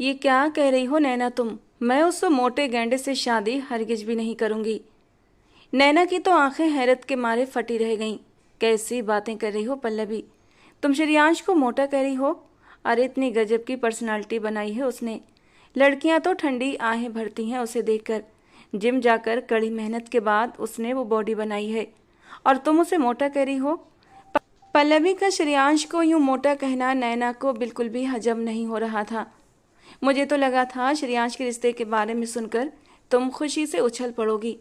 ये क्या कह रही हो नैना तुम? मैं उस मोटे गैंडे से शादी हरगिज भी नहीं करूंगी। नैना की तो आंखें हैरत के मारे फटी रह गईं। कैसी बातें कर रही हो पल्लवी? तुम श्रेयांश को मोटा कह रही हो? अरे इतनी गजब की पर्सनालिटी बनाई है उसने। लड़कियां तो ठंडी आहें भरती हैं उसे देखकर। जिम जाकर कड़ी मेहनत के बाद उसने वो बॉडी बनाई है, और तुम उसे मोटा कह रही हो? पल्लवी का श्रेयांश को यूं मोटा कहना नैना को बिल्कुल भी हजम नहीं हो रहा था। मुझे तो लगा था श्रेयांश के रिश्ते के बारे में सुनकर तुम खुशी से उछल पड़ोगी।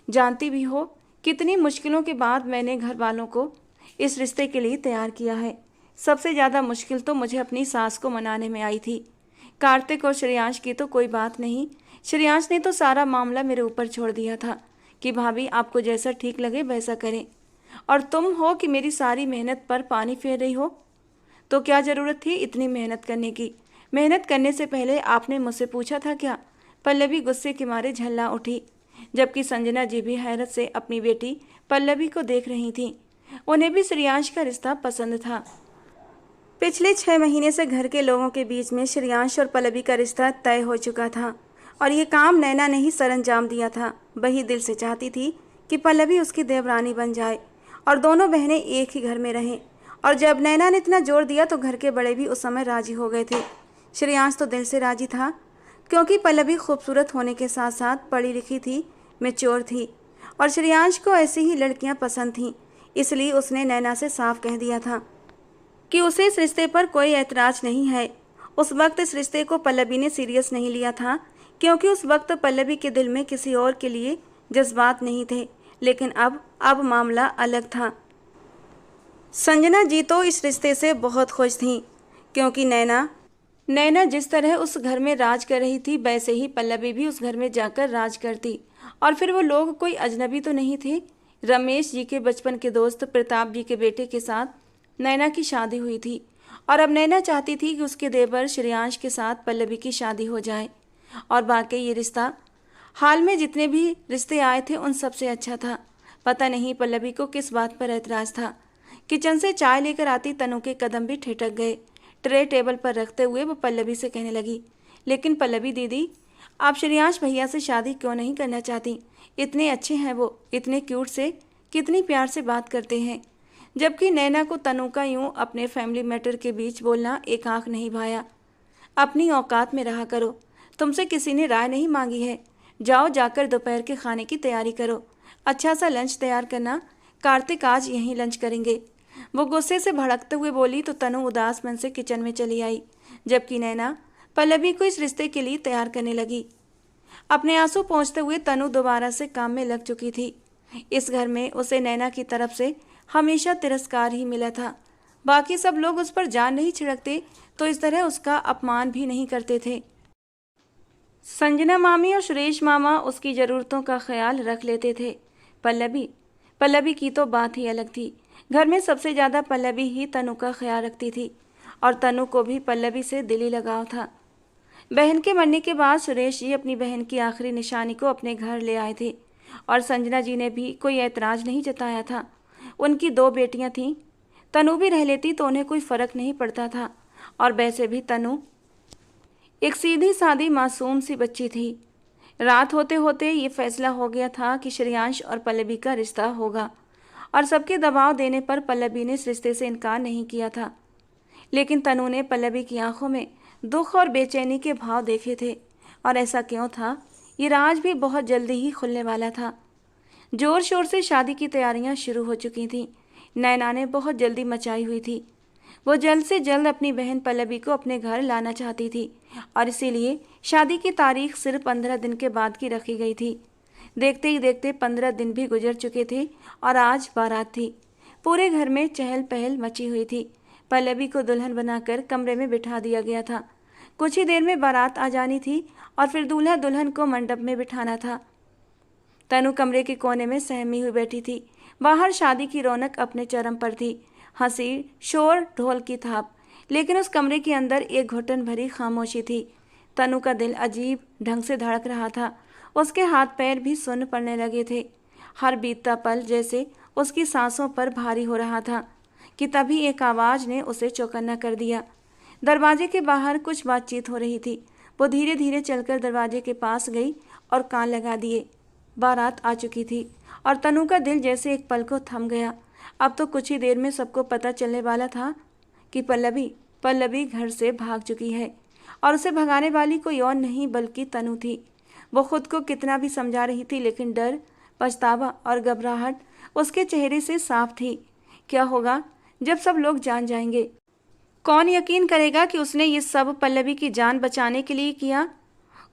जानती भी हो कितनी मुश्किलों के बाद मैंने घर वालों को इस रिश्ते के लिए तैयार किया है। सबसे ज़्यादा मुश्किल तो मुझे अपनी सास को मनाने में आई थी। कार्तिक और श्रेयांश की तो कोई बात नहीं। श्रेयांश ने तो सारा मामला मेरे ऊपर छोड़ दिया था कि भाभी आपको जैसा ठीक लगे वैसा करें, और तुम हो कि मेरी सारी मेहनत पर पानी फेर रही हो। तो क्या ज़रूरत थी इतनी मेहनत करने की? मेहनत करने से पहले आपने मुझसे पूछा था क्या? पल्लवी गुस्से के मारे झल्ला उठी, जबकि संजना जी भी हैरत से अपनी बेटी पल्लवी को देख रही थीं। उन्हें भी श्रेयांश का रिश्ता पसंद था। पिछले 6 महीने से घर के लोगों के बीच में श्रेयांश और पल्लवी का रिश्ता तय हो चुका था, और ये काम नैना ने ही सरअंजाम दिया था। वही दिल से चाहती थी कि पल्लवी उसकी देवरानी बन जाए और दोनों बहनें एक ही घर में रहें। और जब नैना ने इतना जोर दिया तो घर के बड़े भी उस समय राजी हो गए थे। श्रेयांश तो दिल से राजी था, क्योंकि पल्लवी खूबसूरत होने के साथ साथ पढ़ी लिखी थी, मैच्योर थी, और श्रेयांश को ऐसी ही लड़कियां पसंद थीं। इसलिए उसने नैना से साफ कह दिया था कि उसे इस रिश्ते पर कोई ऐतराज़ नहीं है। उस वक्त इस रिश्ते को पल्लवी ने सीरियस नहीं लिया था, क्योंकि उस वक्त पल्लवी के दिल में किसी और के लिए जज्बात नहीं थे। लेकिन अब मामला अलग था। संजना जी तो इस रिश्ते से बहुत खुश थीं, क्योंकि नैना जिस तरह उस घर में राज कर रही थी वैसे ही पल्लवी भी उस घर में जाकर राज करती। और फिर वो लोग कोई अजनबी तो नहीं थे। रमेश जी के बचपन के दोस्त प्रताप जी के बेटे के साथ नैना की शादी हुई थी, और अब नैना चाहती थी कि उसके देवर श्रेयांश के साथ पल्लवी की शादी हो जाए। और वाकई ये रिश्ता हाल में जितने भी रिश्ते आए थे उन सबसे अच्छा था। पता नहीं पल्लवी को किस बात पर ऐतराज़ था। किचन से चाय लेकर आती तनु के कदम भी ठिठक गए। ट्रे टेबल पर रखते हुए वो पल्लवी से कहने लगी, लेकिन पल्लवी दीदी, आप श्रेयांश भैया से शादी क्यों नहीं करना चाहती? इतने अच्छे हैं वो, इतने क्यूट से, कितनी प्यार से बात करते हैं। जबकि नैना को तनु का यूं अपने फैमिली मैटर के बीच बोलना एक आंख नहीं भाया। अपनी औकात में रहा करो, तुमसे किसी ने राय नहीं मांगी है। जाओ जाकर दोपहर के खाने की तैयारी करो। अच्छा सा लंच तैयार करना, कार्तिक आज यहीं लंच करेंगे। वो गुस्से से भड़कते हुए बोली तो तनु उदास मन से किचन में चली आई, जबकि नैना पल्लवी को इस रिश्ते के लिए तैयार करने लगी। अपने आंसू पोंछते हुए तनु दोबारा से काम में लग चुकी थी। इस घर में उसे नैना की तरफ से हमेशा तिरस्कार ही मिला था। बाकी सब लोग उस पर जान नहीं छिड़कते तो इस तरह उसका अपमान भी नहीं करते थे। संजना मामी और सुरेश मामा उसकी ज़रूरतों का ख्याल रख लेते थे। पल्लवी की तो बात ही अलग थी। घर में सबसे ज़्यादा पल्लवी ही तनु का ख्याल रखती थी, और तनु को भी पल्लवी से दिली लगाव था। बहन के मरने के बाद सुरेश जी अपनी बहन की आखिरी निशानी को अपने घर ले आए थे, और संजना जी ने भी कोई ऐतराज़ नहीं जताया था। उनकी 2 बेटियां थीं। तनु भी रह लेती तो उन्हें कोई फ़र्क नहीं पड़ता था, और वैसे भी तनु एक सीधी सादी मासूम सी बच्ची थी। रात होते होते ये फैसला हो गया था कि श्रेयांश और पल्लवी का रिश्ता होगा, और सबके दबाव देने पर पल्लवी ने इस रिश्ते से इनकार नहीं किया था। लेकिन तनु ने पल्लवी की आंखों में दुख और बेचैनी के भाव देखे थे, और ऐसा क्यों था ये राज भी बहुत जल्दी ही खुलने वाला था। जोर शोर से शादी की तैयारियां शुरू हो चुकी थीं। नैना ने बहुत जल्दी मचाई हुई थी। वो जल्द से जल्द अपनी बहन पल्लवी को अपने घर लाना चाहती थी, और इसीलिए शादी की तारीख सिर्फ 15 दिन के बाद की रखी गई थी। देखते ही देखते 15 दिन भी गुजर चुके थे, और आज बारात थी। पूरे घर में चहल पहल मची हुई थी। पल्लवी को दुल्हन बनाकर कमरे में बिठा दिया गया था। कुछ ही देर में बारात आ जानी थी, और फिर दूल्हा दुल्हन को मंडप में बिठाना था। तनु कमरे के कोने में सहमी हुई बैठी थी। बाहर शादी की रौनक अपने चरम पर थी। हंसी, शोर, ढोल की थाप, लेकिन उस कमरे के अंदर एक घुटन भरी खामोशी थी। तनु का दिल अजीब ढंग से धड़क रहा था। उसके हाथ पैर भी सुन्न पड़ने लगे थे। हर बीतता पल जैसे उसकी सांसों पर भारी हो रहा था कि तभी एक आवाज़ ने उसे चौकन्ना कर दिया। दरवाजे के बाहर कुछ बातचीत हो रही थी। वो धीरे धीरे चलकर दरवाजे के पास गई और कान लगा दिए। बारात आ चुकी थी और तनु का दिल जैसे एक पल को थम गया। अब तो कुछ ही देर में सबको पता चलने वाला था कि पल्लवी घर से भाग चुकी है और उसे भगाने वाली कोई और नहीं बल्कि तनु थी। वो खुद को कितना भी समझा रही थी, लेकिन डर, पछतावा और घबराहट उसके चेहरे से साफ थी। क्या होगा जब सब लोग जान जाएंगे? कौन यकीन करेगा कि उसने ये सब पल्लवी की जान बचाने के लिए किया?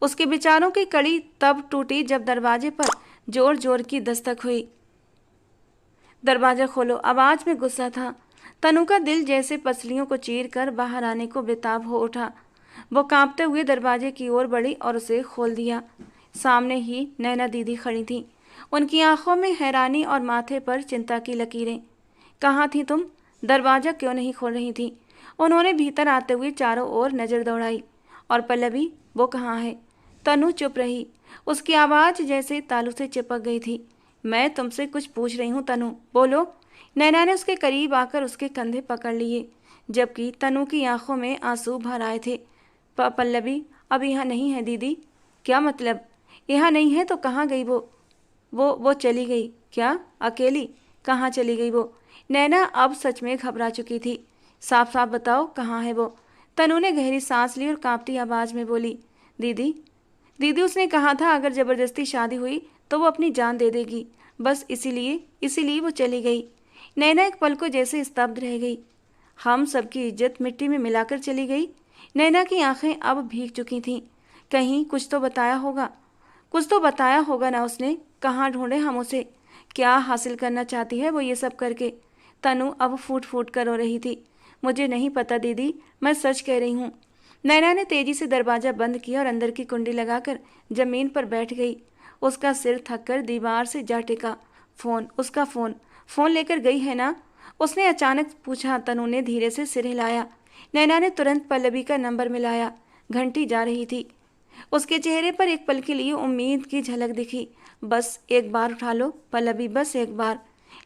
उसके विचारों की कड़ी तब टूटी जब दरवाजे पर जोर जोर की दस्तक हुई। दरवाजा खोलो, आवाज में गुस्सा था। तनु का दिल जैसे पसलियों को चीर कर बाहर आने को बेताब हो उठा। वो कांपते हुए दरवाजे की ओर बढ़ी और उसे खोल दिया। सामने ही नैना दीदी खड़ी थीं। उनकी आंखों में हैरानी और माथे पर चिंता की लकीरें। कहाँ थी तुम? दरवाजा क्यों नहीं खोल रही थी? उन्होंने भीतर आते हुए चारों ओर नजर दौड़ाई। और पल्लवी, वो कहाँ है? तनु चुप रही। उसकी आवाज जैसे तालू से चिपक गई थी। मैं तुमसे कुछ पूछ रही हूँ तनु, बोलो। नैना ने उसके करीब आकर उसके कंधे पकड़ लिए, जबकि तनु की आंखों में आंसू भर आए थे। पल्लवी अब यहाँ नहीं है दीदी। क्या मतलब? यहाँ नहीं है तो कहाँ गई वो चली गई। क्या? अकेली? कहाँ चली गई वो? नैना अब सच में घबरा चुकी थी। साफ साफ बताओ, कहाँ है वो? तनु ने गहरी सांस ली और कांपती आवाज में बोली, दीदी उसने कहा था अगर जबरदस्ती शादी हुई तो वो अपनी जान दे देगी, बस इसीलिए वो चली गई। नैना एक पल को जैसे स्तब्ध रह गई। हम सबकी इज्जत मिट्टी में मिलाकर चली गई। नैना की आंखें अब भीग चुकी थीं। कहीं कुछ तो बताया होगा ना उसने। कहाँ ढूंढे हम उसे? क्या हासिल करना चाहती है वो ये सब करके? तनु अब फूट फूट कर रो रही थी। मुझे नहीं पता दीदी, मैं सच कह रही हूँ। नैना ने तेजी से दरवाजा बंद किया और अंदर की कुंडी लगाकर जमीन पर बैठ गई। उसका सिर थककर दीवार से जा टिका। उसका फोन लेकर गई है ना? उसने अचानक पूछा। तनु ने धीरे से सिर हिलाया। नैना ने तुरंत पल्लवी का नंबर मिलाया। घंटी जा रही थी। उसके चेहरे पर एक पल के लिए उम्मीद की झलक दिखी। बस एक बार उठा लो पल्लवी, बस एक बार।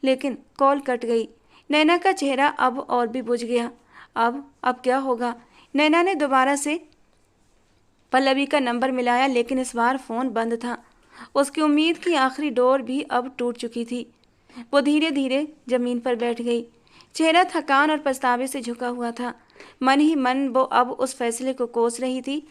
लेकिन कॉल कट गई। नैना का चेहरा अब और भी बुझ गया। अब क्या होगा? नैना ने दोबारा से पल्लवी का नंबर मिलाया, लेकिन इस बार फोन बंद था। उसकी उम्मीद की आखिरी डोर भी अब टूट चुकी थी। वो धीरे धीरे जमीन पर बैठ गई। चेहरा थकान और पछतावे से झुका हुआ था। मन ही मन वो अब उस फैसले को कोस रही थी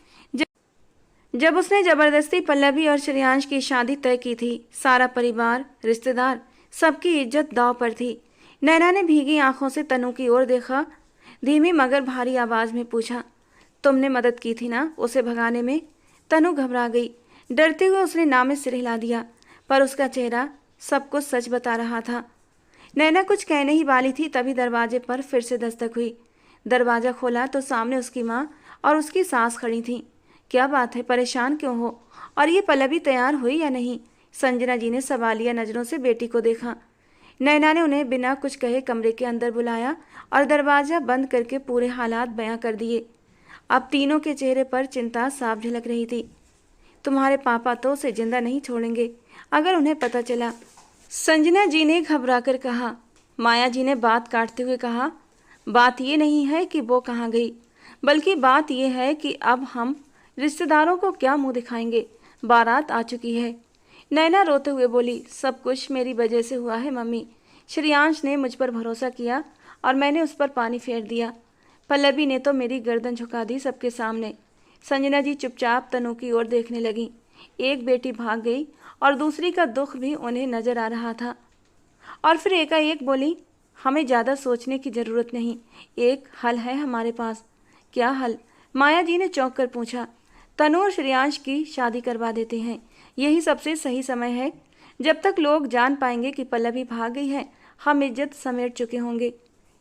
जब उसने जबरदस्ती पल्लवी और श्रेयांश की शादी तय की थी। सारा परिवार, रिश्तेदार, सबकी इज्जत दांव पर थी। नैना ने भीगी आंखों से तनु की ओर देखा। धीमी मगर भारी आवाज में पूछा, तुमने मदद की थी ना उसे भगाने में? तनु घबरा गई। डरते हुए उसने ना में सिर हिला दिया, पर उसका चेहरा सब कुछ सच बता रहा था। नैना कुछ कहने ही वाली थी, तभी दरवाजे पर फिर से दस्तक हुई। दरवाजा खोला तो सामने उसकी माँ और उसकी सास खड़ी थीं। क्या बात है, परेशान क्यों हो? और ये पल्लवी तैयार हुई या नहीं? संजना जी ने सवालिया नजरों से बेटी को देखा। नैना ने उन्हें बिना कुछ कहे कमरे के अंदर बुलाया और दरवाजा बंद करके पूरे हालात बयां कर दिए। अब तीनों के चेहरे पर चिंता साफ झलक रही थी। तुम्हारे पापा तो उसे जिंदा नहीं छोड़ेंगे अगर उन्हें पता चला, संजना जी ने घबराकर कहा। माया जी ने बात काटते हुए कहा, बात ये नहीं है कि वो कहाँ गई, बल्कि बात यह है कि अब हम रिश्तेदारों को क्या मुंह दिखाएंगे? बारात आ चुकी है। नैना रोते हुए बोली, सब कुछ मेरी वजह से हुआ है मम्मी। श्रेयांश ने मुझ पर भरोसा किया और मैंने उस पर पानी फेर दिया। पल्लवी ने तो मेरी गर्दन झुका दी सबके सामने। संजना जी चुपचाप तनु की ओर देखने लगी। एक बेटी भाग गई और दूसरी का दुख भी उन्हें नजर आ रहा था। और फिर एकाएक बोली, हमें ज़्यादा सोचने की ज़रूरत नहीं, एक हल है हमारे पास। क्या हल? माया जी ने चौंक कर पूछा। तनु और श्रेयांश की शादी करवा देते हैं, यही सबसे सही समय है। जब तक लोग जान पाएंगे कि पल्लवी भाग गई है, हम इज्जत समेट चुके होंगे।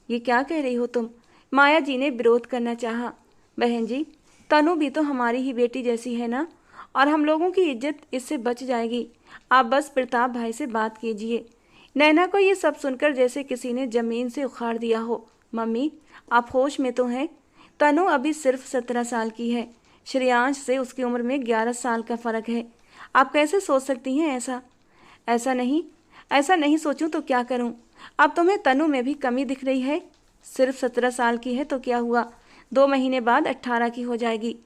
ये क्या कह रही हो तुम? माया जी ने विरोध करना चाहा। बहन जी, तनु भी तो हमारी ही बेटी जैसी है ना, और हम लोगों की इज्जत इससे बच जाएगी। आप बस प्रताप भाई से बात कीजिए। नैना को ये सब सुनकर जैसे किसी ने जमीन से उखाड़ दिया हो। मम्मी, आप होश में तो हैं? तनु अभी सिर्फ 17 साल की है। श्रेयांश से उसकी उम्र में 11 साल का फर्क है। आप कैसे सोच सकती हैं ऐसा? ऐसा नहीं सोचूं तो क्या करूं? अब तुम्हें तनु में भी कमी दिख रही है? सिर्फ 17 साल की है तो क्या हुआ, 2 महीने बाद 18 की हो जाएगी।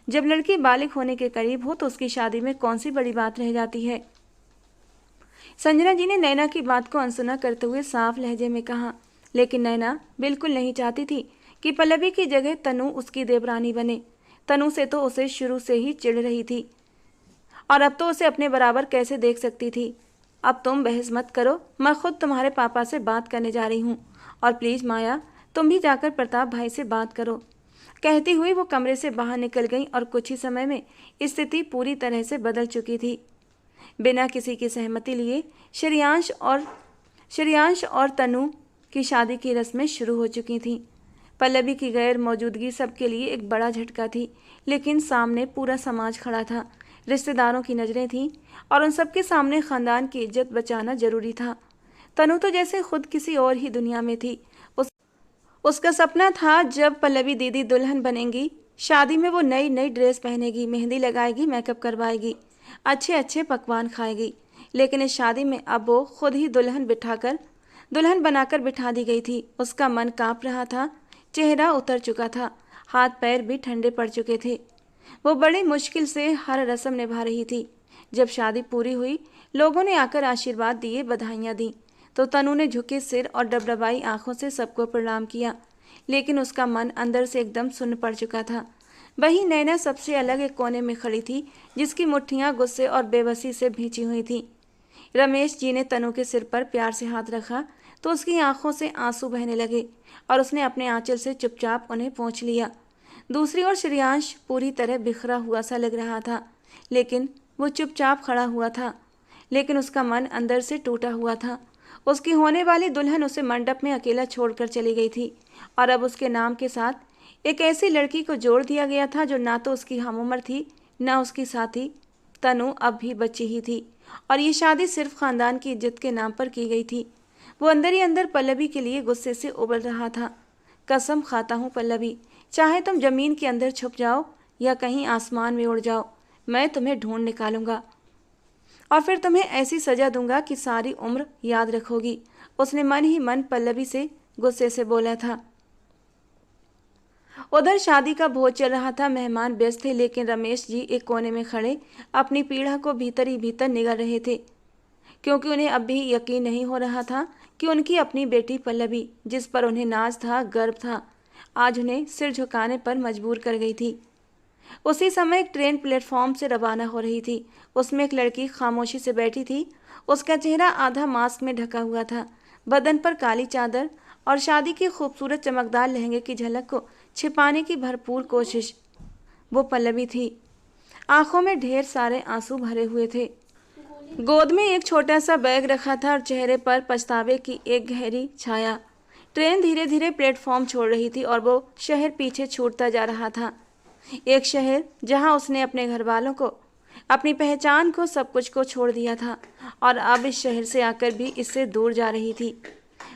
जब लड़की बालिग होने के करीब हो तो उसकी शादी में कौन सी बड़ी बात रह जाती है। संजना जी ने नैना की बात को अनसुना करते हुए साफ लहजे में कहा, लेकिन नैना बिल्कुल नहीं चाहती थी कि पल्लवी की जगह तनु उसकी देवरानी बने। तनु से तो उसे शुरू से ही चिढ़ रही थी और अब तो उसे अपने बराबर कैसे देख सकती थी। अब तुम बहस मत करो, मैं खुद तुम्हारे पापा से बात करने जा रही हूँ, और प्लीज़ माया तुम भी जाकर प्रताप भाई से बात करो। कहती हुई वो कमरे से बाहर निकल गई और कुछ ही समय में स्थिति पूरी तरह से बदल चुकी थी। बिना किसी की सहमति लिए श्रेयांश और तनु की शादी की रस्में शुरू हो चुकी थीं। पल्लवी की गैर मौजूदगी सबके लिए एक बड़ा झटका थी, लेकिन सामने पूरा समाज खड़ा था, रिश्तेदारों की नज़रें थीं और उन सबके सामने ख़ानदान की इज्जत बचाना जरूरी था। तनु तो जैसे खुद किसी और ही दुनिया में थी। उसका सपना था जब पल्लवी दीदी दुल्हन बनेंगी, शादी में वो नई नई ड्रेस पहनेगी, मेहंदी लगाएगी, मेकअप करवाएगी, अच्छे अच्छे पकवान खाएगी। लेकिन इस शादी में अब वो खुद ही दुल्हन बनाकर बिठा दी गई थी। उसका मन कांप रहा था, चेहरा उतर चुका था, हाथ पैर भी ठंडे पड़ चुके थे। वो बड़ी मुश्किल से हर रस्म निभा रही थी। जब शादी पूरी हुई, लोगों ने आकर आशीर्वाद दिए, बधाइयाँ दी, तो तनु ने झुके सिर और डबडबाई आंखों से सबको प्रणाम किया, लेकिन उसका मन अंदर से एकदम सुन्न पड़ चुका था। वहीं नैना सबसे अलग एक कोने में खड़ी थी, जिसकी मुट्ठियां गुस्से और बेबसी से भींची हुई थीं। रमेश जी ने तनु के सिर पर प्यार से हाथ रखा तो उसकी आंखों से आंसू बहने लगे और उसने अपने आंचल से चुपचाप उन्हें पोंछ लिया। दूसरी ओर श्रेयांश पूरी तरह बिखरा हुआ सा लग रहा था, लेकिन वो चुपचाप खड़ा हुआ था, लेकिन उसका मन अंदर से टूटा हुआ था। उसकी होने वाली दुल्हन उसे मंडप में अकेला छोड़कर चली गई थी और अब उसके नाम के साथ एक ऐसी लड़की को जोड़ दिया गया था जो ना तो उसकी हमउम्र थी, ना उसकी साथी। तनु अब भी बच्ची ही थी और ये शादी सिर्फ खानदान की इज्जत के नाम पर की गई थी। वो अंदर ही अंदर पल्लवी के लिए गुस्से से उबल रहा था। कसम खाता हूँ पल्लवी, चाहे तुम जमीन के अंदर छुप जाओ या कहीं आसमान में उड़ जाओ, मैं तुम्हें ढूंढ निकालूंगा और फिर तुम्हें ऐसी सजा दूंगा कि सारी उम्र याद रखोगी। उसने मन ही मन पल्लवी से गुस्से से बोला था। उधर शादी का भोज चल रहा था, मेहमान व्यस्त थे, लेकिन रमेश जी एक कोने में खड़े अपनी पीढ़ा को भीतर ही भीतर निगल रहे थे, क्योंकि उन्हें अब भी यकीन नहीं हो रहा था कि उनकी अपनी बेटी पल्लवी, जिस पर उन्हें नाज था, गर्व था, आज उन्हें सिर झुकाने पर मजबूर कर गई थी। उसी समय एक ट्रेन प्लेटफॉर्म से रवाना हो रही थी। उसमें एक लड़की खामोशी से बैठी थी। उसका चेहरा आधा मास्क में ढका हुआ था, बदन पर काली चादर और शादी की खूबसूरत चमकदार लहंगे की झलक को छिपाने की भरपूर कोशिश। वो पल्लवी थी। आंखों में ढेर सारे आंसू भरे हुए थे। गोद में एक छोटा सा बैग रखा था और चेहरे पर पछतावे की एक गहरी छाया। ट्रेन धीरे धीरे प्लेटफॉर्म छोड़ रही थी और वो शहर पीछे छूटता जा रहा था। एक शहर जहां उसने अपने घर वालों को, अपनी पहचान को, सब कुछ को छोड़ दिया था और अब इस शहर से आकर भी इससे दूर जा रही थी।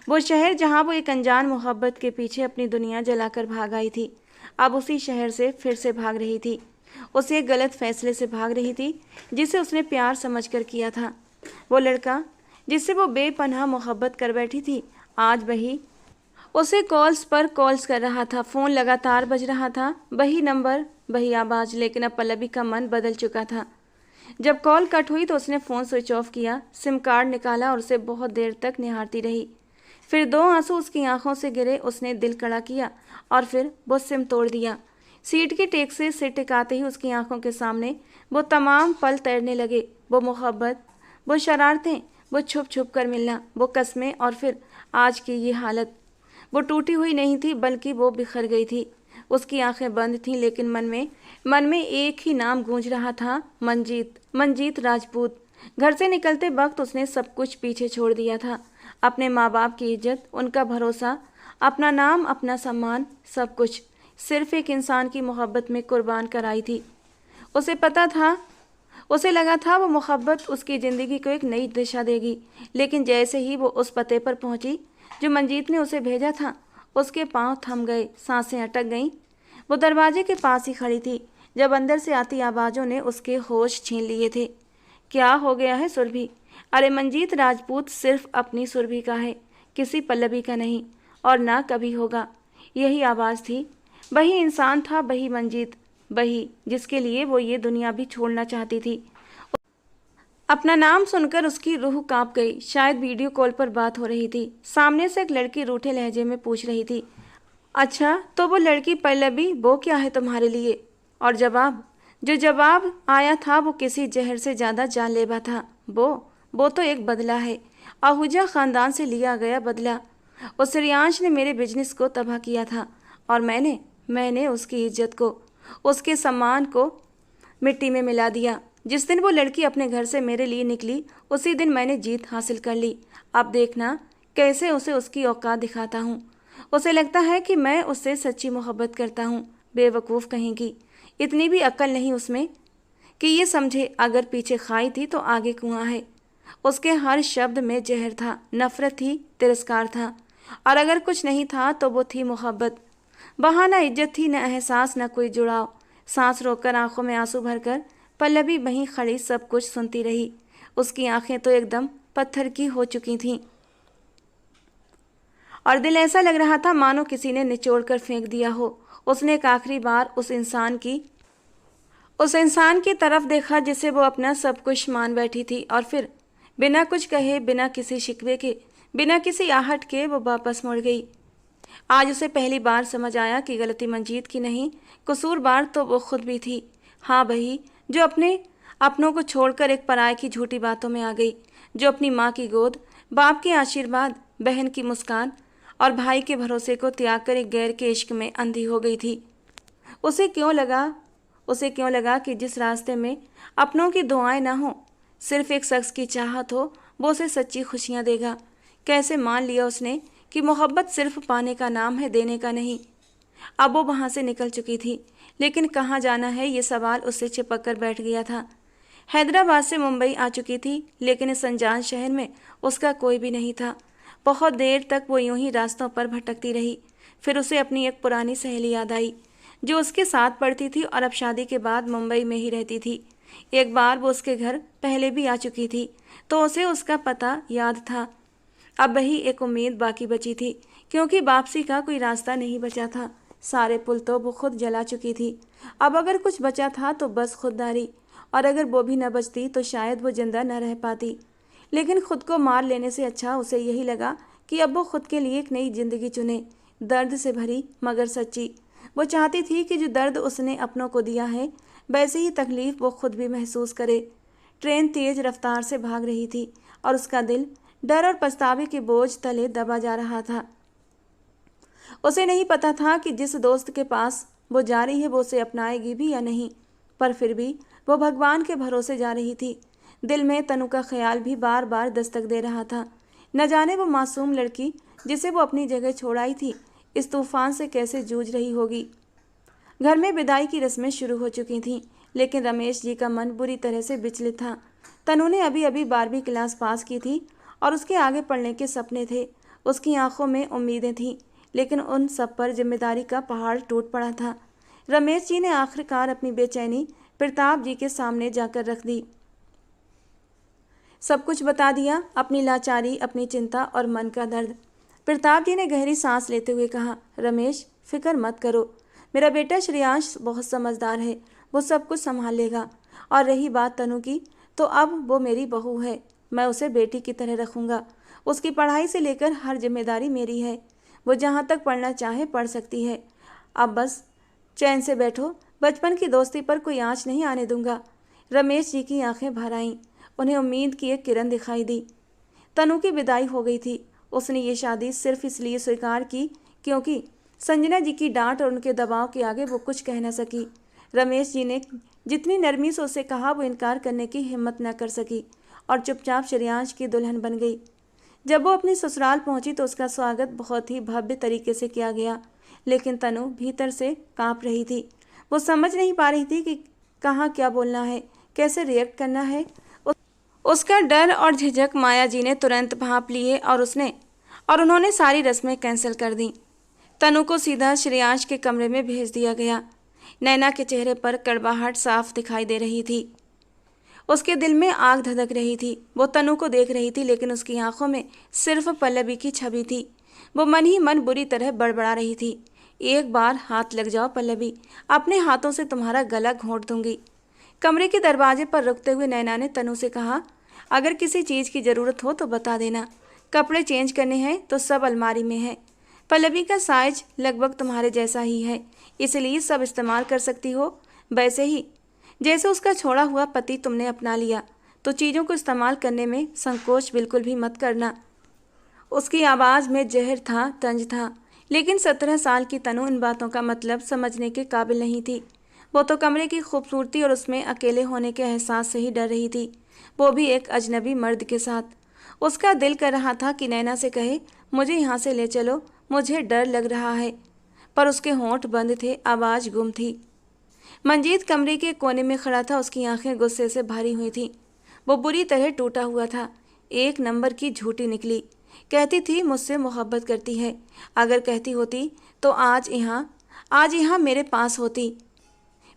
वो शहर जहां वो एक अनजान मोहब्बत के पीछे अपनी दुनिया जलाकर भाग आई थी, अब उसी शहर से फिर से भाग रही थी। उसे एक गलत फैसले से भाग रही थी जिसे उसने प्यार समझकर किया था। वो लड़का जिससे वो बेपनाह मोहब्बत कर बैठी थी, आज वही उसे कॉल्स पर कॉल्स कर रहा था। फ़ोन लगातार बज रहा था, वही नंबर, वही आवाज़, लेकिन अब पल्लवी का मन बदल चुका था। जब कॉल कट हुई तो उसने फ़ोन स्विच ऑफ किया, सिम कार्ड निकाला और उसे बहुत देर तक निहारती रही। फिर 2 आंसू उसकी आंखों से गिरे। उसने दिल कड़ा किया और फिर वो सिम तोड़ दिया। सीट के टेक से सिर टिकाते ही उसकी आंखों के सामने वो तमाम पल तैरने लगे। वो मोहब्बत, वो शरारतें, वो छुप छुप कर मिलना, वो कस्में और फिर आज की ये हालत। वो टूटी हुई नहीं थी, बल्कि वो बिखर गई थी। उसकी आंखें बंद थीं, लेकिन मन में एक ही नाम गूंज रहा था, मंजीत राजपूत। घर से निकलते वक्त उसने सब कुछ पीछे छोड़ दिया था, अपने माँ बाप की इज्जत, उनका भरोसा, अपना नाम, अपना सम्मान, सब कुछ सिर्फ एक इंसान की मोहब्बत में कुर्बान कराई थी। उसे पता था, उसे लगा था वो मोहब्बत उसकी ज़िंदगी को एक नई दिशा देगी, लेकिन जैसे ही वो उस पते पर पहुंची जो मंजीत ने उसे भेजा था, उसके पांव थम गए, सांसें अटक गईं। वो दरवाजे के पास ही खड़ी थी जब अंदर से आती आवाज़ों ने उसके होश छीन लिए थे। क्या हो गया है सुरभि? अरे मंजीत राजपूत सिर्फ अपनी सुरभि का है, किसी पल्लवी का नहीं, और ना कभी होगा। यही आवाज़ थी, वही इंसान था, वही मंजीत। वही जिसके लिए वो ये दुनिया भी छोड़ना चाहती थी। अपना नाम सुनकर उसकी रूह कांप गई। शायद वीडियो कॉल पर बात हो रही थी। सामने से एक लड़की रूठे लहजे में पूछ रही थी, अच्छा तो वो लड़की पल्लवी, वो क्या है तुम्हारे लिए? और जो जवाब आया था वो किसी जहर से ज़्यादा जानलेवा था। वो तो एक बदला है, आहूजा ख़ानदान से लिया गया बदला। उस श्रेयांश ने मेरे बिजनेस को तबाह किया था और मैंने उसकी इज्जत को, उसके सम्मान को मिट्टी में मिला दिया। जिस दिन वो लड़की अपने घर से मेरे लिए निकली, उसी दिन मैंने जीत हासिल कर ली। अब देखना कैसे उसे उसकी औकात दिखाता हूँ। उसे लगता है कि मैं उससे सच्ची मोहब्बत करता हूँ। बेवकूफ़ कहेंगी, इतनी भी अक्ल नहीं उसमें कि ये समझे अगर पीछे खाई थी तो आगे कुआं है। उसके हर शब्द में जहर था, नफरत थी, तिरस्कार था, और अगर कुछ नहीं था तो वो थी मोहब्बत। वहाँ न इज्जत थी, न एहसास, न कोई जुड़ाव। सांस रोककर, आंखों में आंसू भरकर पल्लवी वहीं खड़ी सब कुछ सुनती रही। उसकी आंखें तो एकदम पत्थर की हो चुकी थीं और दिल ऐसा लग रहा था मानो किसी ने निचोड़ कर फेंक दिया हो। उसने एक आखिरी बार उस इंसान की तरफ देखा जिसे वो अपना सब कुछ मान बैठी थी, और फिर बिना कुछ कहे, बिना किसी शिकवे के, बिना किसी आहट के वो वापस मुड़ गई। आज उसे पहली बार समझ आया कि गलती मंजीत की नहीं, कसूरवार तो वो खुद भी थी। हाँ, वही जो अपने अपनों को छोड़कर एक पराये की झूठी बातों में आ गई, जो अपनी माँ की गोद, बाप के आशीर्वाद, बहन की मुस्कान और भाई के भरोसे को त्याग कर एक गैर के इश्क में अंधी हो गई थी। उसे क्यों लगा कि जिस रास्ते में अपनों की दुआएं ना हो, सिर्फ एक शख्स की चाहत हो, वो उसे सच्ची खुशियाँ देगा। कैसे मान लिया उसने कि मोहब्बत सिर्फ पाने का नाम है, देने का नहीं। अब वो वहाँ से निकल चुकी थी, लेकिन कहाँ जाना है ये सवाल उससे चिपक कर बैठ गया था। हैदराबाद से मुंबई आ चुकी थी, लेकिन इस अनजान शहर में उसका कोई भी नहीं था। बहुत देर तक वो यूं ही रास्तों पर भटकती रही। फिर उसे अपनी एक पुरानी सहेली याद आई जो उसके साथ पढ़ती थी और अब शादी के बाद मुंबई में ही रहती थी। एक बार वो उसके घर पहले भी आ चुकी थी, तो उसे उसका पता याद था। अब वही एक उम्मीद बाकी बची थी, क्योंकि वापसी का कोई रास्ता नहीं बचा था। सारे पुल तो वो खुद जला चुकी थी। अब अगर कुछ बचा था तो बस खुददारी, और अगर वो भी न बचती तो शायद वो जिंदा न रह पाती। लेकिन खुद को मार लेने से अच्छा उसे यही लगा कि अब वो खुद के लिए एक नई जिंदगी चुने, दर्द से भरी मगर सच्ची। वो चाहती थी कि जो दर्द उसने अपनों को दिया है, वैसे ही तकलीफ वो खुद भी महसूस करे। ट्रेन तेज रफ्तार से भाग रही थी और उसका दिल डर और पछतावे के बोझ तले दबा जा रहा था। उसे नहीं पता था कि जिस दोस्त के पास वो जा रही है वो उसे अपनाएगी भी या नहीं, पर फिर भी वो भगवान के भरोसे जा रही थी। दिल में तनु का ख्याल भी बार बार दस्तक दे रहा था। न जाने वो मासूम लड़की जिसे वो अपनी जगह छोड़ आई थी, इस तूफान से कैसे जूझ रही होगी। घर में विदाई की रस्में शुरू हो चुकी थीं, लेकिन रमेश जी का मन बुरी तरह से विचलित था। तनु ने अभी अभी 12वीं क्लास पास की थी और उसके आगे पढ़ने के सपने थे। उसकी आंखों में उम्मीदें थीं, लेकिन उन सब पर जिम्मेदारी का पहाड़ टूट पड़ा था। रमेश जी ने आखिरकार अपनी बेचैनी प्रताप जी के सामने जाकर रख दी। सब कुछ बता दिया, अपनी लाचारी, अपनी चिंता और मन का दर्द। प्रताप जी ने गहरी सांस लेते हुए कहा, रमेश फिक्र मत करो, मेरा बेटा श्रेयांश बहुत समझदार है, वो सब कुछ संभाल लेगा। और रही बात तनु की, तो अब वो मेरी बहू है, मैं उसे बेटी की तरह रखूँगा। उसकी पढ़ाई से लेकर हर जिम्मेदारी मेरी है। वो जहाँ तक पढ़ना चाहे पढ़ सकती है। अब बस चैन से बैठो, बचपन की दोस्ती पर कोई आँच नहीं आने दूंगा। रमेश जी की आंखें भर आईं। उन्हें उम्मीद की एक किरण दिखाई दी। तनु की विदाई हो गई थी। उसने ये शादी सिर्फ इसलिए स्वीकार की क्योंकि संजना जी की डांट और उनके दबाव के आगे वो कुछ कह न सकी। रमेश जी ने जितनी नरमी से उसे कहा वो इनकार करने की हिम्मत न कर सकी और चुपचाप श्रेयांश की दुल्हन बन गई। जब वो अपनी ससुराल पहुंची तो उसका स्वागत बहुत ही भव्य तरीके से किया गया, लेकिन तनु भीतर से कांप रही थी। वो समझ नहीं पा रही थी कि कहाँ क्या बोलना है, कैसे रिएक्ट करना है। उसका डर और झिझक माया जी ने तुरंत भांप लिए और उन्होंने सारी रस्में कैंसिल कर दी। तनु को सीधा श्रेयांश के कमरे में भेज दिया गया। नैना के चेहरे पर कड़वाहट साफ दिखाई दे रही थी। उसके दिल में आग धधक रही थी। वो तनु को देख रही थी, लेकिन उसकी आंखों में सिर्फ पल्लवी की छवि थी। वो मन ही मन बुरी तरह बड़बड़ा रही थी, एक बार हाथ लग जाओ पल्लवी, अपने हाथों से तुम्हारा गला घोंट दूंगी। कमरे के दरवाजे पर रुकते हुए नैना ने तनु से कहा, अगर किसी चीज़ की ज़रूरत हो तो बता देना। कपड़े चेंज करने हैं तो सब अलमारी में है। पल्लवी का साइज लगभग तुम्हारे जैसा ही है, इसलिए सब इस्तेमाल कर सकती हो। वैसे ही जैसे उसका छोड़ा हुआ पति तुमने अपना लिया, तो चीज़ों को इस्तेमाल करने में संकोच बिल्कुल भी मत करना। उसकी आवाज़ में जहर था, तंज था, लेकिन 17 साल की तनु इन बातों का मतलब समझने के काबिल नहीं थी। वो तो कमरे की खूबसूरती और उसमें अकेले होने के एहसास से ही डर रही थी, वो भी एक अजनबी मर्द के साथ। उसका दिल कर रहा था कि नैना से कहे, मुझे यहाँ से ले चलो, मुझे डर लग रहा है, पर उसके होंठ बंद थे, आवाज़ गुम थी। मंजीत कमरे के कोने में खड़ा था, उसकी आंखें गुस्से से भरी हुई थीं। वो बुरी तरह टूटा हुआ था। एक नंबर की झूठी निकली। कहती थी मुझसे मोहब्बत करती है, अगर कहती होती तो आज यहाँ मेरे पास होती,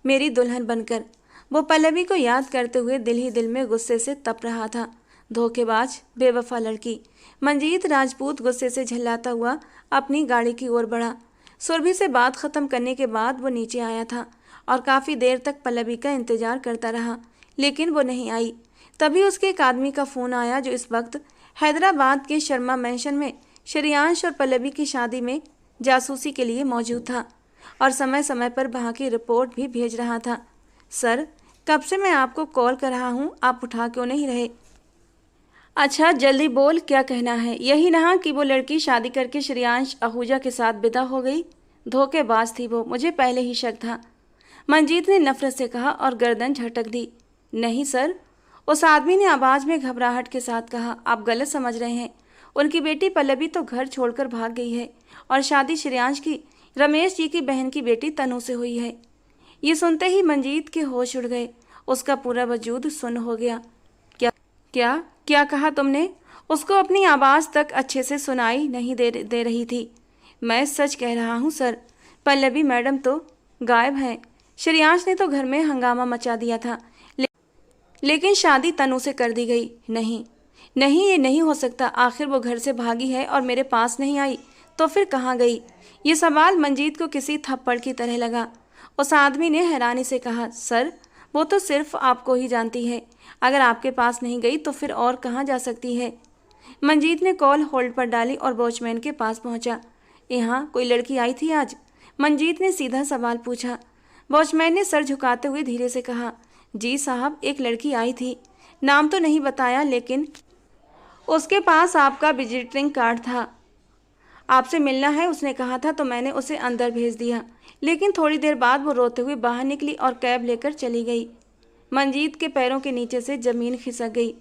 मेरी दुल्हन बनकर। वो पल्लवी को याद करते हुए दिल ही दिल में गुस्से से तप रहा था। धोखेबाज, बेवफा लड़की। मंजीत राजपूत गुस्से से झल्लाता हुआ अपनी गाड़ी की ओर बढ़ा। सुरभि से बात खत्म करने के बाद वो नीचे आया था और काफ़ी देर तक पल्लवी का इंतजार करता रहा, लेकिन वो नहीं आई। तभी उसके एक आदमी का फ़ोन आया जो इस वक्त हैदराबाद के शर्मा मैंशन में श्रेयांश और पल्लवी की शादी में जासूसी के लिए मौजूद था और समय समय पर वहाँ की रिपोर्ट भी भेज रहा था। सर, कब से मैं आपको कॉल कर रहा हूँ, आप उठा क्यों नहीं रहे? अच्छा जल्दी बोल, क्या कहना है? यही ना कि वो लड़की शादी करके श्रेयांश आहूजा के साथ विदा हो गई? धोखेबाज थी वो, मुझे पहले ही शक था। मंजीत ने नफरत से कहा और गर्दन झटक दी। नहीं सर, उस आदमी ने आवाज़ में घबराहट के साथ कहा, आप गलत समझ रहे हैं। उनकी बेटी पल्लवी तो घर छोड़कर भाग गई है और शादी श्रेयांश की रमेश जी की बहन की बेटी तनु से हुई है। ये सुनते ही मंजीत के होश उड़ गए, उसका पूरा वजूद सुन्न हो गया। क्या क्या क्या कहा तुमने? उसको अपनी आवाज़ तक अच्छे से सुनाई नहीं दे रही थी। मैं सच कह रहा हूँ सर, पल्लवी मैडम तो गायब हैं। श्रेयांश ने तो घर में हंगामा मचा दिया था, लेकिन शादी तनु से कर दी गई। नहीं नहीं, ये नहीं हो सकता। आखिर वो घर से भागी है और मेरे पास नहीं आई, तो फिर कहाँ गई? ये सवाल मंजीत को किसी थप्पड़ की तरह लगा। उस आदमी ने हैरानी से कहा, सर वो तो सिर्फ आपको ही जानती है, अगर आपके पास नहीं गई तो फिर और कहाँ जा सकती है? मंजीत ने कॉल होल्ड पर डाली और वॉचमैन के पास पहुंचा। यहाँ कोई लड़की आई थी आज? मंजीत ने सीधा सवाल पूछा। वॉचमैन ने सर झुकाते हुए धीरे से कहा, जी साहब, एक लड़की आई थी, नाम तो नहीं बताया, लेकिन उसके पास आपका विजिटिंग कार्ड था। आपसे मिलना है उसने कहा था, तो मैंने उसे अंदर भेज दिया, लेकिन थोड़ी देर बाद वो रोते हुए बाहर निकली और कैब लेकर चली गई। मंजीत के पैरों के नीचे से ज़मीन खिसक गई।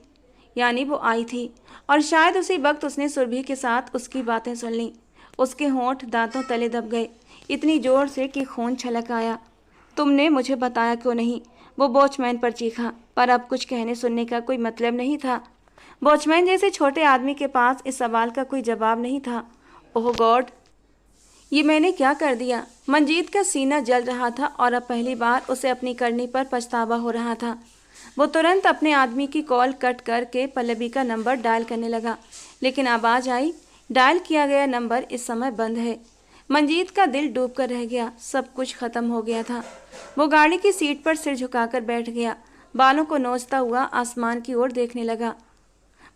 यानी वो आई थी और शायद उसी वक्त उसने सुरभि के साथ उसकी बातें सुन लीं। उसके होंठ दांतों तले दब गए, इतनी ज़ोर से कि खून छलक आया। तुमने मुझे बताया क्यों नहीं? वो वॉचमैन पर चीखा, पर अब कुछ कहने सुनने का कोई मतलब नहीं था। वॉचमैन जैसे छोटे आदमी के पास इस सवाल का कोई जवाब नहीं था। ओह गॉड, ये मैंने क्या कर दिया? मंजीत का सीना जल रहा था और अब पहली बार उसे अपनी करनी पर पछतावा हो रहा था। वो तुरंत अपने आदमी की कॉल कट करके पल्लवी का नंबर डायल करने लगा, लेकिन आवाज़ आई, डायल किया गया नंबर इस समय बंद है। मंजीत का दिल डूब कर रह गया, सब कुछ खत्म हो गया था। वो गाड़ी की सीट पर सिर झुकाकर बैठ गया, बालों को नोचता हुआ आसमान की ओर देखने लगा।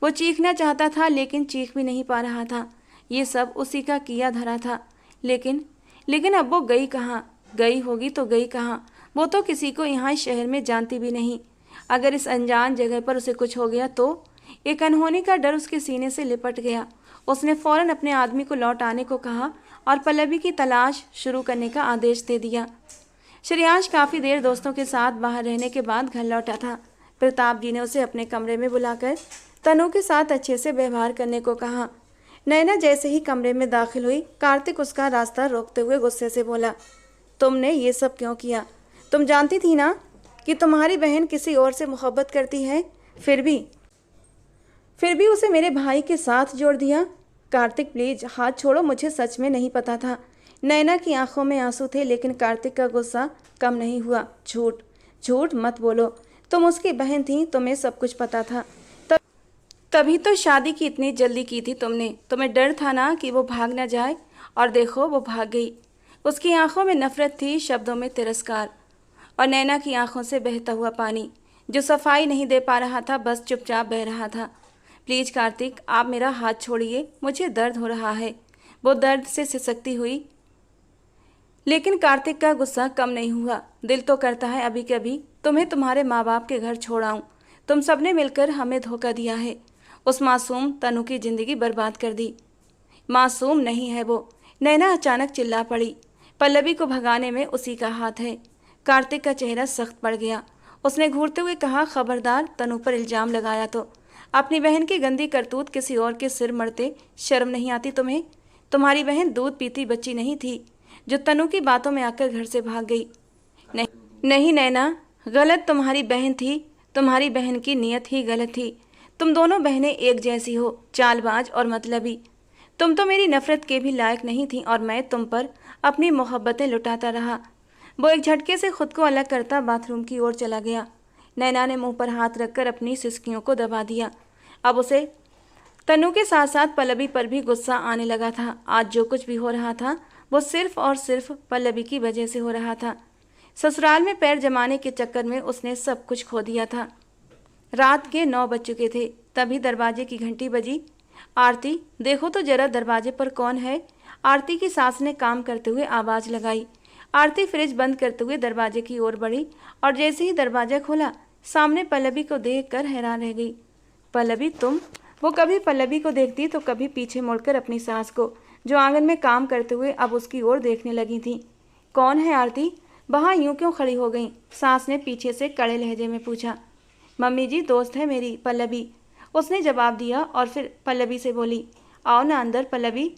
वो चीखना चाहता था, लेकिन चीख भी नहीं पा रहा था। ये सब उसी का किया धरा था, लेकिन अब वो गई कहाँ? गई होगी तो गई कहाँ? वो तो किसी को यहाँ इस शहर में जानती भी नहीं। अगर इस अनजान जगह पर उसे कुछ हो गया तो? एक अनहोनी का डर उसके सीने से लिपट गया। उसने फौरन अपने आदमी को लौट आने को कहा और पल्लवी की तलाश शुरू करने का आदेश दे दिया। श्रेयांश काफ़ी देर दोस्तों के साथ बाहर रहने के बाद घर लौटा था। प्रताप जी ने उसे अपने कमरे में बुलाकर तनु के साथ अच्छे से व्यवहार करने को कहा। नैना जैसे ही कमरे में दाखिल हुई, कार्तिक उसका रास्ता रोकते हुए गुस्से से बोला, तुमने ये सब क्यों किया? तुम जानती थी ना कि तुम्हारी बहन किसी और से मोहब्बत करती है, फिर भी उसे मेरे भाई के साथ जोड़ दिया। कार्तिक प्लीज हाथ छोड़ो, मुझे सच में नहीं पता था। नैना की आंखों में आंसू थे, लेकिन कार्तिक का गुस्सा कम नहीं हुआ। झूठ झूठ मत बोलो, तुम उसकी बहन थी, तुम्हें सब कुछ पता था, तभी तो शादी की इतनी जल्दी की थी तुमने। तुम्हें डर था ना कि वो भाग ना जाए, और देखो वो भाग गई। उसकी आंखों में नफरत थी, शब्दों में तिरस्कार, और नैना की आंखों से बहता हुआ पानी जो सफाई नहीं दे पा रहा था, बस चुपचाप बह रहा था। प्लीज कार्तिक, आप मेरा हाथ छोड़िए, मुझे दर्द हो रहा है। वो दर्द से सिसकती हुई, लेकिन कार्तिक का गुस्सा कम नहीं हुआ। दिल तो करता है अभी के अभी तुम्हें तुम्हारे माँ बाप के घर छोड़ाऊं। तुम सबने मिलकर हमें धोखा दिया है, उस मासूम तनु की जिंदगी बर्बाद कर दी। मासूम नहीं है वो, नैना अचानक चिल्ला पड़ी। पल्लवी को भगाने में उसी का हाथ है। कार्तिक का चेहरा सख्त पड़ गया। उसने घूरते हुए कहा, खबरदार, तनु पर इल्जाम लगाया तो अपनी बहन की गंदी करतूत किसी और के सिर मरते शर्म नहीं आती तुम्हें? तुम्हारी बहन दूध पीती बच्ची नहीं थी जो तनु की बातों में आकर घर से भाग गई। नहीं नहीं नैना, गलत तुम्हारी बहन थी। तुम्हारी बहन की नीयत ही गलत थी। तुम दोनों बहनें एक जैसी हो, चालबाज और मतलबी। तुम तो मेरी नफरत के भी लायक नहीं थी और मैं तुम पर अपनी मोहब्बतें लुटाता रहा। वो एक झटके से खुद को अलग करता बाथरूम की ओर चला गया। नैना ने मुंह पर हाथ रखकर अपनी सिसकियों को दबा दिया। अब उसे तनु के साथ साथ पल्लवी पर भी गुस्सा आने लगा था। आज जो कुछ भी हो रहा था वो सिर्फ और सिर्फ पल्लवी की वजह से हो रहा था। ससुराल में पैर जमाने के चक्कर में उसने सब कुछ खो दिया था। रात के 9 बज चुके थे, तभी दरवाजे की घंटी बजी। आरती, देखो तो जरा दरवाजे पर कौन है। आरती की सास ने काम करते हुए आवाज लगाई। आरती फ्रिज बंद करते हुए दरवाजे की ओर बढ़ी और जैसे ही दरवाजा खोला, सामने पल्लवी को देखकर हैरान रह गई। पल्लवी, तुम? वो कभी पल्लवी को देखती तो कभी पीछे मुड़कर अपनी सास को, जो आंगन में काम करते हुए अब उसकी ओर देखने लगी थी। कौन है आरती? वहाँ यूं क्यों खड़ी हो गई? सास ने पीछे से कड़े लहजे में पूछा। मम्मी जी, दोस्त है मेरी, पल्लवी, उसने जवाब दिया और फिर पल्लवी से बोली, आओ ना अंदर पल्लवी।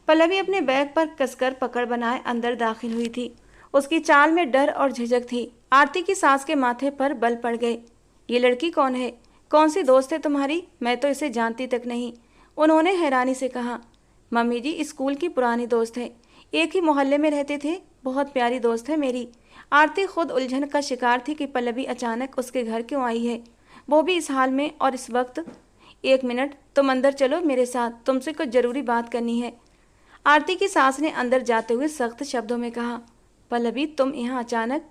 पल्लवी अपने बैग पर कसकर पकड़ बनाए अंदर दाखिल हुई थी। उसकी चाल में डर और झिझक थी। आरती की सास के माथे पर बल पड़ गए। ये लड़की कौन है? कौन सी दोस्त है तुम्हारी? मैं तो इसे जानती तक नहीं, उन्होंने हैरानी से कहा। मम्मी जी, स्कूल की पुरानी दोस्त है, एक ही मोहल्ले में रहते थे, बहुत प्यारी दोस्त है मेरी। आरती खुद उलझन का शिकार थी कि पल्लवी अचानक उसके घर क्यों आई है, वो भी इस हाल में और इस वक्त। 1 मिनट, तुम अंदर चलो मेरे साथ, तुमसे कुछ जरूरी बात करनी है, आरती की सास ने अंदर जाते हुए सख्त शब्दों में कहा। पल्लवी, तुम यहाँ अचानक,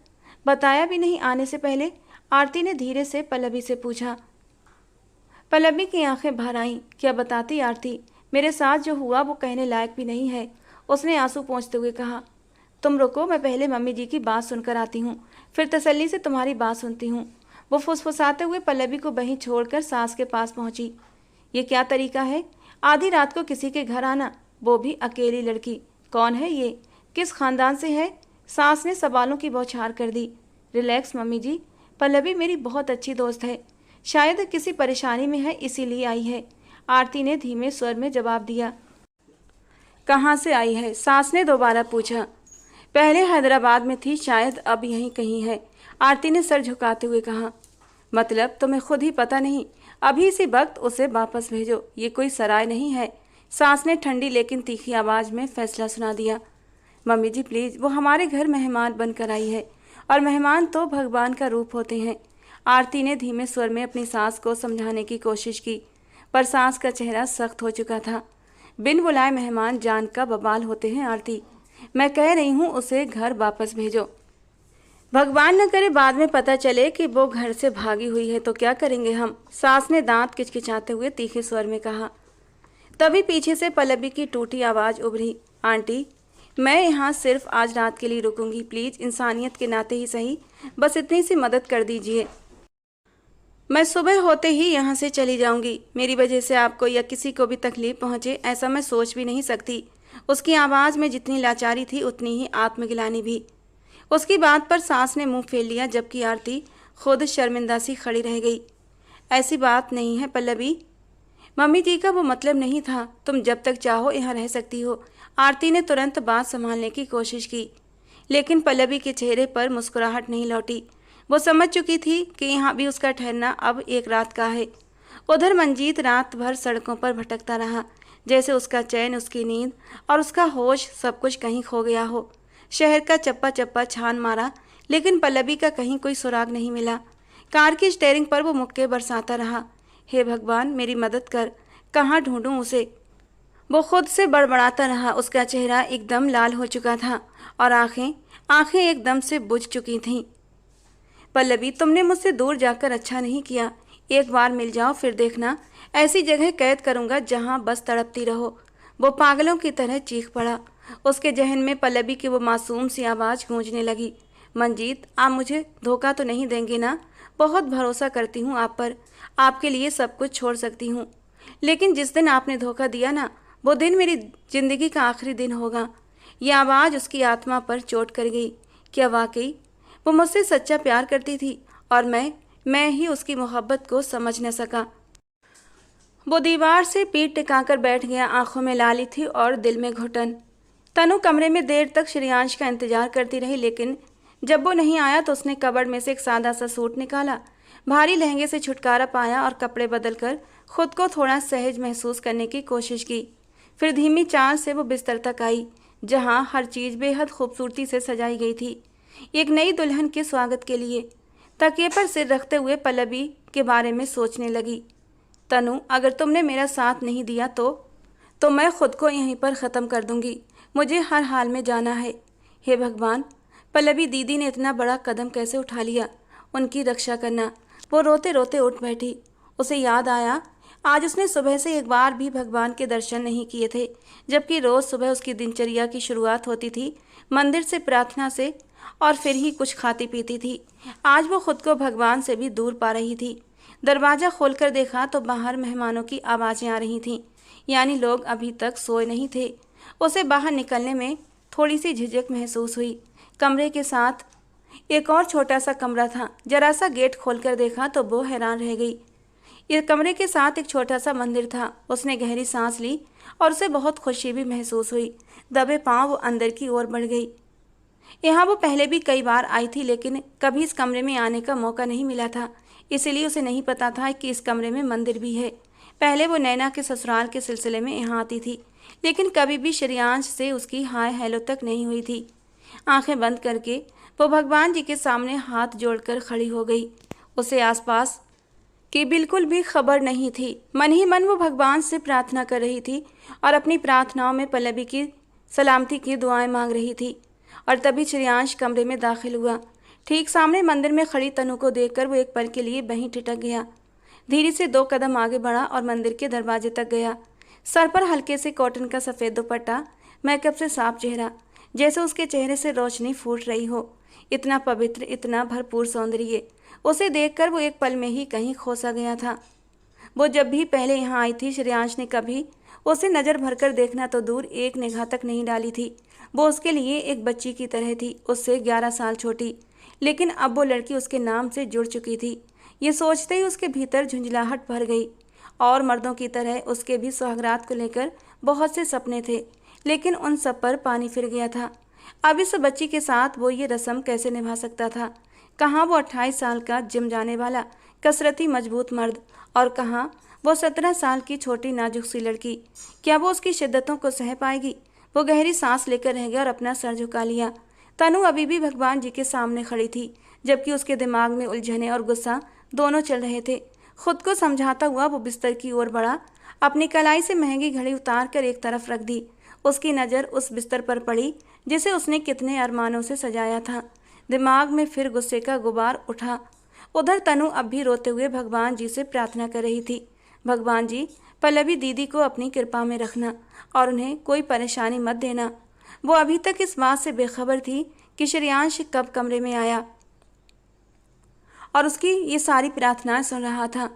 बताया भी नहीं आने से पहले? आरती ने धीरे से पल्लवी से पूछा। पल्लवी की आंखें भर आईं। क्या बताती आरती, मेरे साथ जो हुआ वो कहने लायक भी नहीं है, उसने आंसू पोंछते हुए कहा। तुम रुको, मैं पहले मम्मी जी की बात सुनकर आती हूँ, फिर तसल्ली से तुम्हारी बात सुनती हूँ। वो फुसफुसाते हुए पल्लवी को वहीं छोड़कर सास के पास पहुंची। ये क्या तरीका है, आधी रात को किसी के घर आना, वो भी अकेली लड़की? कौन है ये, किस खानदान से है? सास ने सवालों की बौछार कर दी। रिलैक्स मम्मी जी, पल्लवी मेरी बहुत अच्छी दोस्त है, शायद किसी परेशानी में है इसीलिए आई है, आरती ने धीमे स्वर में जवाब दिया। कहाँ से आई है? सास ने दोबारा पूछा। पहले हैदराबाद में थी, शायद अब यहीं कहीं है, आरती ने सर झुकाते हुए कहा। मतलब तुम्हें खुद ही पता नहीं? अभी इसी वक्त उसे वापस भेजो, ये कोई सराय नहीं है, सास ने ठंडी लेकिन तीखी आवाज में फैसला सुना दिया। मम्मी जी प्लीज, वो हमारे घर मेहमान बनकर आई है और मेहमान तो भगवान का रूप होते हैं। आरती ने धीमे स्वर में अपनी सास को समझाने की कोशिश की, पर सास का चेहरा सख्त हो चुका था। बिन बुलाए मेहमान जान का बवाल होते हैं आरती, मैं कह रही हूँ उसे घर वापस भेजो। भगवान न करे बाद में पता चले कि वो घर से भागी हुई है तो क्या करेंगे हम, सास ने दांत किचकिचाते हुए तीखे स्वर में कहा। तभी पीछे से पल्लवी की टूटी आवाज उभरी। आंटी, मैं यहाँ सिर्फ आज रात के लिए रुकूंगी, प्लीज इंसानियत के नाते ही सही, बस इतनी सी मदद कर दीजिए। मैं सुबह होते ही यहाँ से चली जाऊंगी, मेरी वजह से आपको या किसी को भी तकलीफ पहुँचे ऐसा मैं सोच भी नहीं सकती। उसकी आवाज़ में जितनी लाचारी थी उतनी ही आत्मगिलानी भी। उसकी बात पर सास ने मुंह फेर लिया, जबकि आरती खुद शर्मिंदा सी खड़ी रह गई। ऐसी बात नहीं है पल्लवी, मम्मी जी का वो मतलब नहीं था, तुम जब तक चाहो यहाँ रह सकती हो। आरती ने तुरंत बात संभालने की कोशिश की, लेकिन पल्लवी के चेहरे पर मुस्कुराहट नहीं लौटी। वो समझ चुकी थी कि यहाँ भी उसका ठहरना अब एक रात का है। उधर मंजीत रात भर सड़कों पर भटकता रहा, जैसे उसका चैन, उसकी नींद और उसका होश सब कुछ कहीं खो गया हो। शहर का चप्पा चप्पा छान मारा, लेकिन पल्लवी का कहीं कोई सुराग नहीं मिला। कार की स्टीयरिंग पर वो मुक्के बरसाता रहा। हे भगवान, मेरी मदद कर, कहाँ ढूंढूं उसे? वो खुद से बड़बड़ाता रहा। उसका चेहरा एकदम लाल हो चुका था और आंखें आंखें एकदम से बुझ चुकी थीं। पल्लवी, तुमने मुझसे दूर जाकर अच्छा नहीं किया। एक बार मिल जाओ, फिर देखना ऐसी जगह कैद करूंगा जहां बस तड़पती रहो। वो पागलों की तरह चीख पड़ा। उसके जहन में पल्लवी की वो मासूम सी आवाज़ गूंजने लगी। मंजीत, आप मुझे धोखा तो नहीं देंगे ना? बहुत भरोसा करती हूँ आप पर। आपके लिए सब कुछ छोड़ सकती हूँ, लेकिन जिस दिन आपने धोखा दिया ना, वो दिन मेरी जिंदगी का आखिरी दिन होगा। यह आवाज़ उसकी आत्मा पर चोट कर गई। क्या वाकई वो मुझसे सच्चा प्यार करती थी और मैं ही उसकी मोहब्बत को समझ न सका। वो दीवार से पीठ टिकाकर बैठ गया। आंखों में लाली थी और दिल में घुटन। तनु कमरे में देर तक श्रेयांश का इंतजार करती रही, लेकिन जब वो नहीं आया तो उसने कबर्ड में से एक सादा सा सूट निकाला, भारी लहंगे से छुटकारा पाया और कपड़े बदलकर खुद को थोड़ा सहज महसूस करने की कोशिश की। फिर धीमी चाल से वो बिस्तर तक आई, जहाँ हर चीज़ बेहद खूबसूरती से सजाई गई थी, एक नई दुल्हन के स्वागत के लिए। तकिए पर सिर रखते हुए पल्लवी के बारे में सोचने लगी। तनु, अगर तुमने मेरा साथ नहीं दिया तो मैं खुद को यहीं पर ख़त्म कर दूंगी। मुझे हर हाल में जाना है। हे भगवान, पल्लवी दीदी ने इतना बड़ा कदम कैसे उठा लिया, उनकी रक्षा करना। वो रोते रोते उठ बैठी। उसे याद आया, आज उसने सुबह से एक बार भी भगवान के दर्शन नहीं किए थे, जबकि रोज़ सुबह उसकी दिनचर्या की शुरुआत होती थी मंदिर से, प्रार्थना से, और फिर ही कुछ खाती पीती थी। आज वो खुद को भगवान से भी दूर पा रही थी। दरवाज़ा खोलकर देखा तो बाहर मेहमानों की आवाज़ें आ रही थीं, यानी लोग अभी तक सोए नहीं थे। उसे बाहर निकलने में थोड़ी सी झिझक महसूस हुई। कमरे के साथ एक और छोटा सा कमरा था। जरा सा गेट खोलकर देखा तो वो हैरान रह गई। इस कमरे के साथ एक छोटा सा मंदिर था। उसने गहरी सांस ली और उसे बहुत खुशी भी महसूस हुई। दबे पांव वो अंदर की ओर बढ़ गई। यहाँ वो पहले भी कई बार आई थी, लेकिन कभी इस कमरे में आने का मौका नहीं मिला था, इसीलिए उसे नहीं पता था कि इस कमरे में मंदिर भी है। पहले वो नैना के ससुराल के सिलसिले में यहाँ आती थी, लेकिन कभी भी श्रेयांश से उसकी हाय हेलो तक नहीं हुई थी। आंखें बंद करके वो भगवान जी के सामने हाथ जोड़कर खड़ी हो गई। उसे आसपास की बिल्कुल भी खबर नहीं थी। मन ही मन वो भगवान से प्रार्थना कर रही थी और अपनी प्रार्थनाओं में पल्लवी की सलामती की दुआएं मांग रही थी। और तभी श्रेयांश कमरे में दाखिल हुआ। ठीक सामने मंदिर में खड़ी तनु को देखकर वो एक पल के लिए वहीं ठिठक गया। धीरे से 2 कदम आगे बढ़ा और मंदिर के दरवाजे तक गया। सर पर हल्के से कॉटन का सफ़ेद दुपट्टा, मेकअप से साफ चेहरा, जैसे उसके चेहरे से रोशनी फूट रही हो। इतना पवित्र, इतना भरपूर सौंदर्य। उसे देखकर वो एक पल में ही कहीं खो सा गया था। वो जब भी पहले यहाँ आई थी, श्रेयांश ने कभी उसे नज़र भरकर देखना तो दूर, एक निगाह तक नहीं डाली थी। वो उसके लिए एक बच्ची की तरह थी, उससे 11 साल छोटी, लेकिन अब वो लड़की उसके नाम से जुड़ चुकी थी। ये सोचते ही उसके भीतर झुंझलाहट भर गई। और मर्दों की तरह उसके भी सुहागरात को लेकर बहुत से सपने थे, लेकिन उन सब पर पानी फिर गया था। अब इस बच्ची के साथ वो ये रस्म कैसे निभा सकता था? कहाँ वो 28 साल का जिम जाने वाला कसरती मजबूत मर्द, और कहाँ वो 17 साल की छोटी नाजुक सी लड़की? क्या वो उसकी शिद्दतों को सह पाएगी? वो गहरी सांस लेकर रह गया और अपना सर झुका लिया। तनु अभी भी भगवान जी के सामने खड़ी थी, जबकि उसके दिमाग में उलझने और गुस्सा दोनों चल रहे थे। खुद को समझाता हुआ वो बिस्तर की ओर बढ़ा। अपनी कलाई से महंगी घड़ी उतार कर एक तरफ रख दी। उसकी नज़र उस बिस्तर पर पड़ी जिसे उसने कितने अरमानों से सजाया था। दिमाग में फिर गुस्से का गुबार उठा। उधर तनु अब भी रोते हुए भगवान जी से प्रार्थना कर रही थी। भगवान जी, पल्लवी दीदी को अपनी कृपा में रखना और उन्हें कोई परेशानी मत देना। वो अभी तक इस बात से बेखबर थी कि श्रेयांश कब कमरे में आया और उसकी ये सारी प्रार्थनाएं सुन रहा था।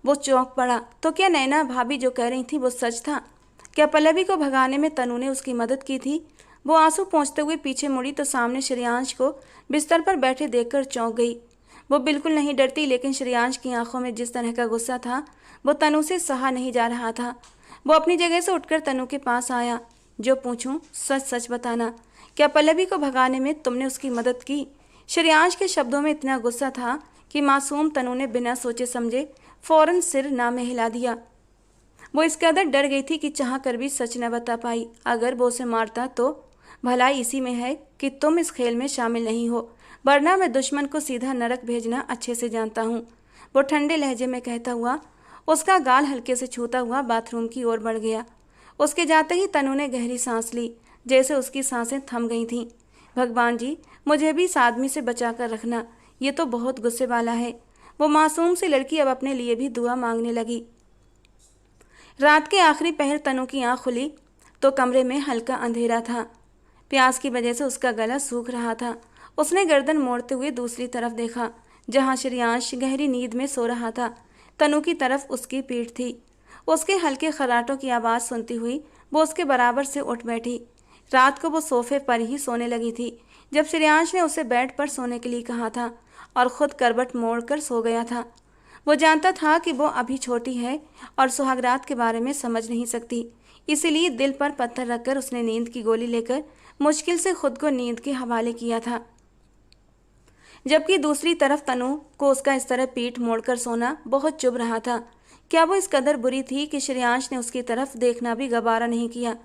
वो चौंक पड़ा। तो क्या नैना भाभी जो कह रही थी वो सच था? क्या पल्लवी को भगाने में तनु ने उसकी मदद की थी? वो आंसू पोंछते हुए पीछे मुड़ी तो सामने श्रेयांश को बिस्तर पर बैठे देखकर चौंक गई। वो बिल्कुल नहीं डरती, लेकिन श्रेयांश की आंखों में जिस तरह का गुस्सा था वो तनु से सहा नहीं जा रहा था। वो अपनी जगह से उठकर तनु के पास आया। जो पूछूं, सच सच बताना, क्या पल्लवी को भगाने में तुमने उसकी मदद की? श्रेयांश के शब्दों में इतना गुस्सा था कि मासूम तनु ने बिना सोचे समझे फौरन सिर ना में हिला दिया। वो इस कदर डर गई थी कि चाह कर भी सच न बता पाई। अगर वो उसे मारता तो भलाई इसी में है कि तुम इस खेल में शामिल नहीं हो, वरना मैं दुश्मन को सीधा नरक भेजना अच्छे से जानता हूँ। वो ठंडे लहजे में कहता हुआ उसका गाल हल्के से छूता हुआ बाथरूम की ओर बढ़ गया। उसके जाते ही तनु ने गहरी सांस ली, जैसे उसकी सांसें थम गई थीं। भगवान जी, मुझे भी इस आदमी से बचा कर रखना, ये तो बहुत गुस्से वाला है। वो मासूम सी लड़की अब अपने लिए भी दुआ मांगने लगी। रात के आखिरी पहर तनु की आंख खुली तो कमरे में हल्का अंधेरा था। प्यास की वजह से उसका गला सूख रहा था। उसने गर्दन मोड़ते हुए दूसरी तरफ देखा, जहां श्रेयांश गहरी नींद में सो रहा था। तनु की तरफ उसकी पीठ थी। उसके हल्के खर्राटों की आवाज़ सुनती हुई वो उसके बराबर से उठ बैठी। रात को वो सोफे पर ही सोने लगी थी जब श्रेयांश ने उसे बेड पर सोने के लिए कहा था और खुद करवट मोड़कर सो गया था। वो जानता था कि वो अभी छोटी है और सुहागरात के बारे में समझ नहीं सकती, इसीलिए दिल पर पत्थर रखकर उसने नींद की गोली लेकर मुश्किल से खुद को नींद के हवाले किया था। जबकि दूसरी तरफ तनु को उसका इस तरह पीठ मोड़कर सोना बहुत चुभ रहा था। क्या वो इस कदर बुरी थी कि श्रेयांश ने उसकी तरफ देखना भी गवारा नहीं किया।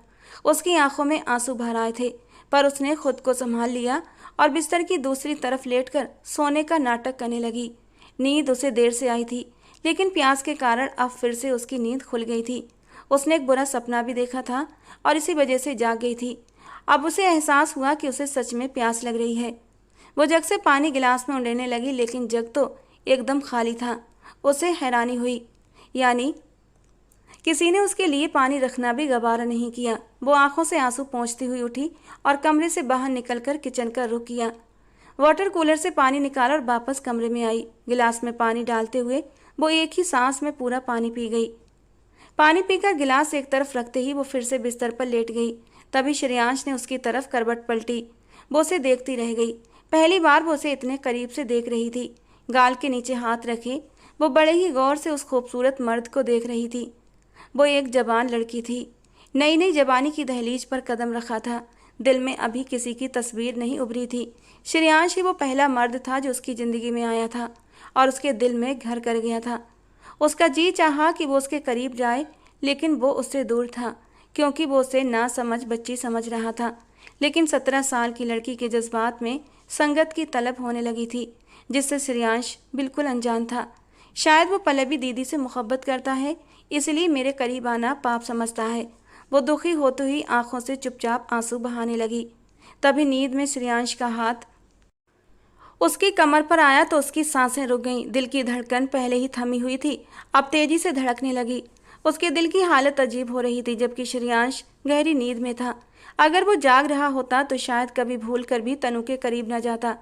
उसकी आंखों में आंसू भर आए थे, पर उसने खुद को संभाल लिया और बिस्तर की दूसरी तरफ लेटकर सोने का नाटक करने लगी। नींद उसे देर से आई थी, लेकिन प्यास के कारण अब फिर से उसकी नींद खुल गई थी। उसने एक बुरा सपना भी देखा था और इसी वजह से जाग गई थी। अब उसे एहसास हुआ कि उसे सच में प्यास लग रही है। वो जग से पानी गिलास में उंडेलने लगी, लेकिन जग तो एकदम खाली था। उसे हैरानी हुई, यानी किसी ने उसके लिए पानी रखना भी गवारा नहीं किया। वो आंखों से आंसू पोंछती हुई उठी और कमरे से बाहर निकलकर किचन का रुख किया। वाटर कूलर से पानी निकाला और वापस कमरे में आई। गिलास में पानी डालते हुए वो एक ही सांस में पूरा पानी पी गई। पानी पीकर गिलास एक तरफ रखते ही वो फिर से बिस्तर पर लेट गई। तभी श्रेयांश ने उसकी तरफ करवट पलटी। वो उसे देखती रह गई। पहली बार वो उसे इतने करीब से देख रही थी। गाल के नीचे हाथ रखे वो बड़े ही गौर से उस खूबसूरत मर्द को देख रही थी। वो एक जवान लड़की थी। नई नई जवानी की दहलीज पर कदम रखा था। दिल में अभी किसी की तस्वीर नहीं उभरी थी। श्रेयांश ही वो पहला मर्द था जो उसकी ज़िंदगी में आया था और उसके दिल में घर कर गया था। उसका जी चाहा कि वो उसके करीब जाए, लेकिन वो उससे दूर था, क्योंकि वो उसे ना समझ बच्ची समझ रहा था। लेकिन 17 साल की लड़की के जज्बात में संगत की तलब होने लगी थी, जिससे श्रेयांश बिल्कुल अनजान था। शायद वो पल्लवी दीदी से मोहब्बत करता है, इसलिए मेरे करीब आना पाप समझता है। वो दुखी होते ही आंखों से चुपचाप आंसू बहाने लगी। तभी नींद में श्रेयांश का हाथ उसकी कमर पर आया तो उसकी सांसें रुक गईं। दिल की धड़कन पहले ही थमी हुई थी, अब तेजी से धड़कने लगी। उसके दिल की हालत अजीब हो रही थी, जबकि श्रेयांश गहरी नींद में था। अगर वो जाग रहा होता तो शायद कभी भूल कर भी तनु के करीब न जाता।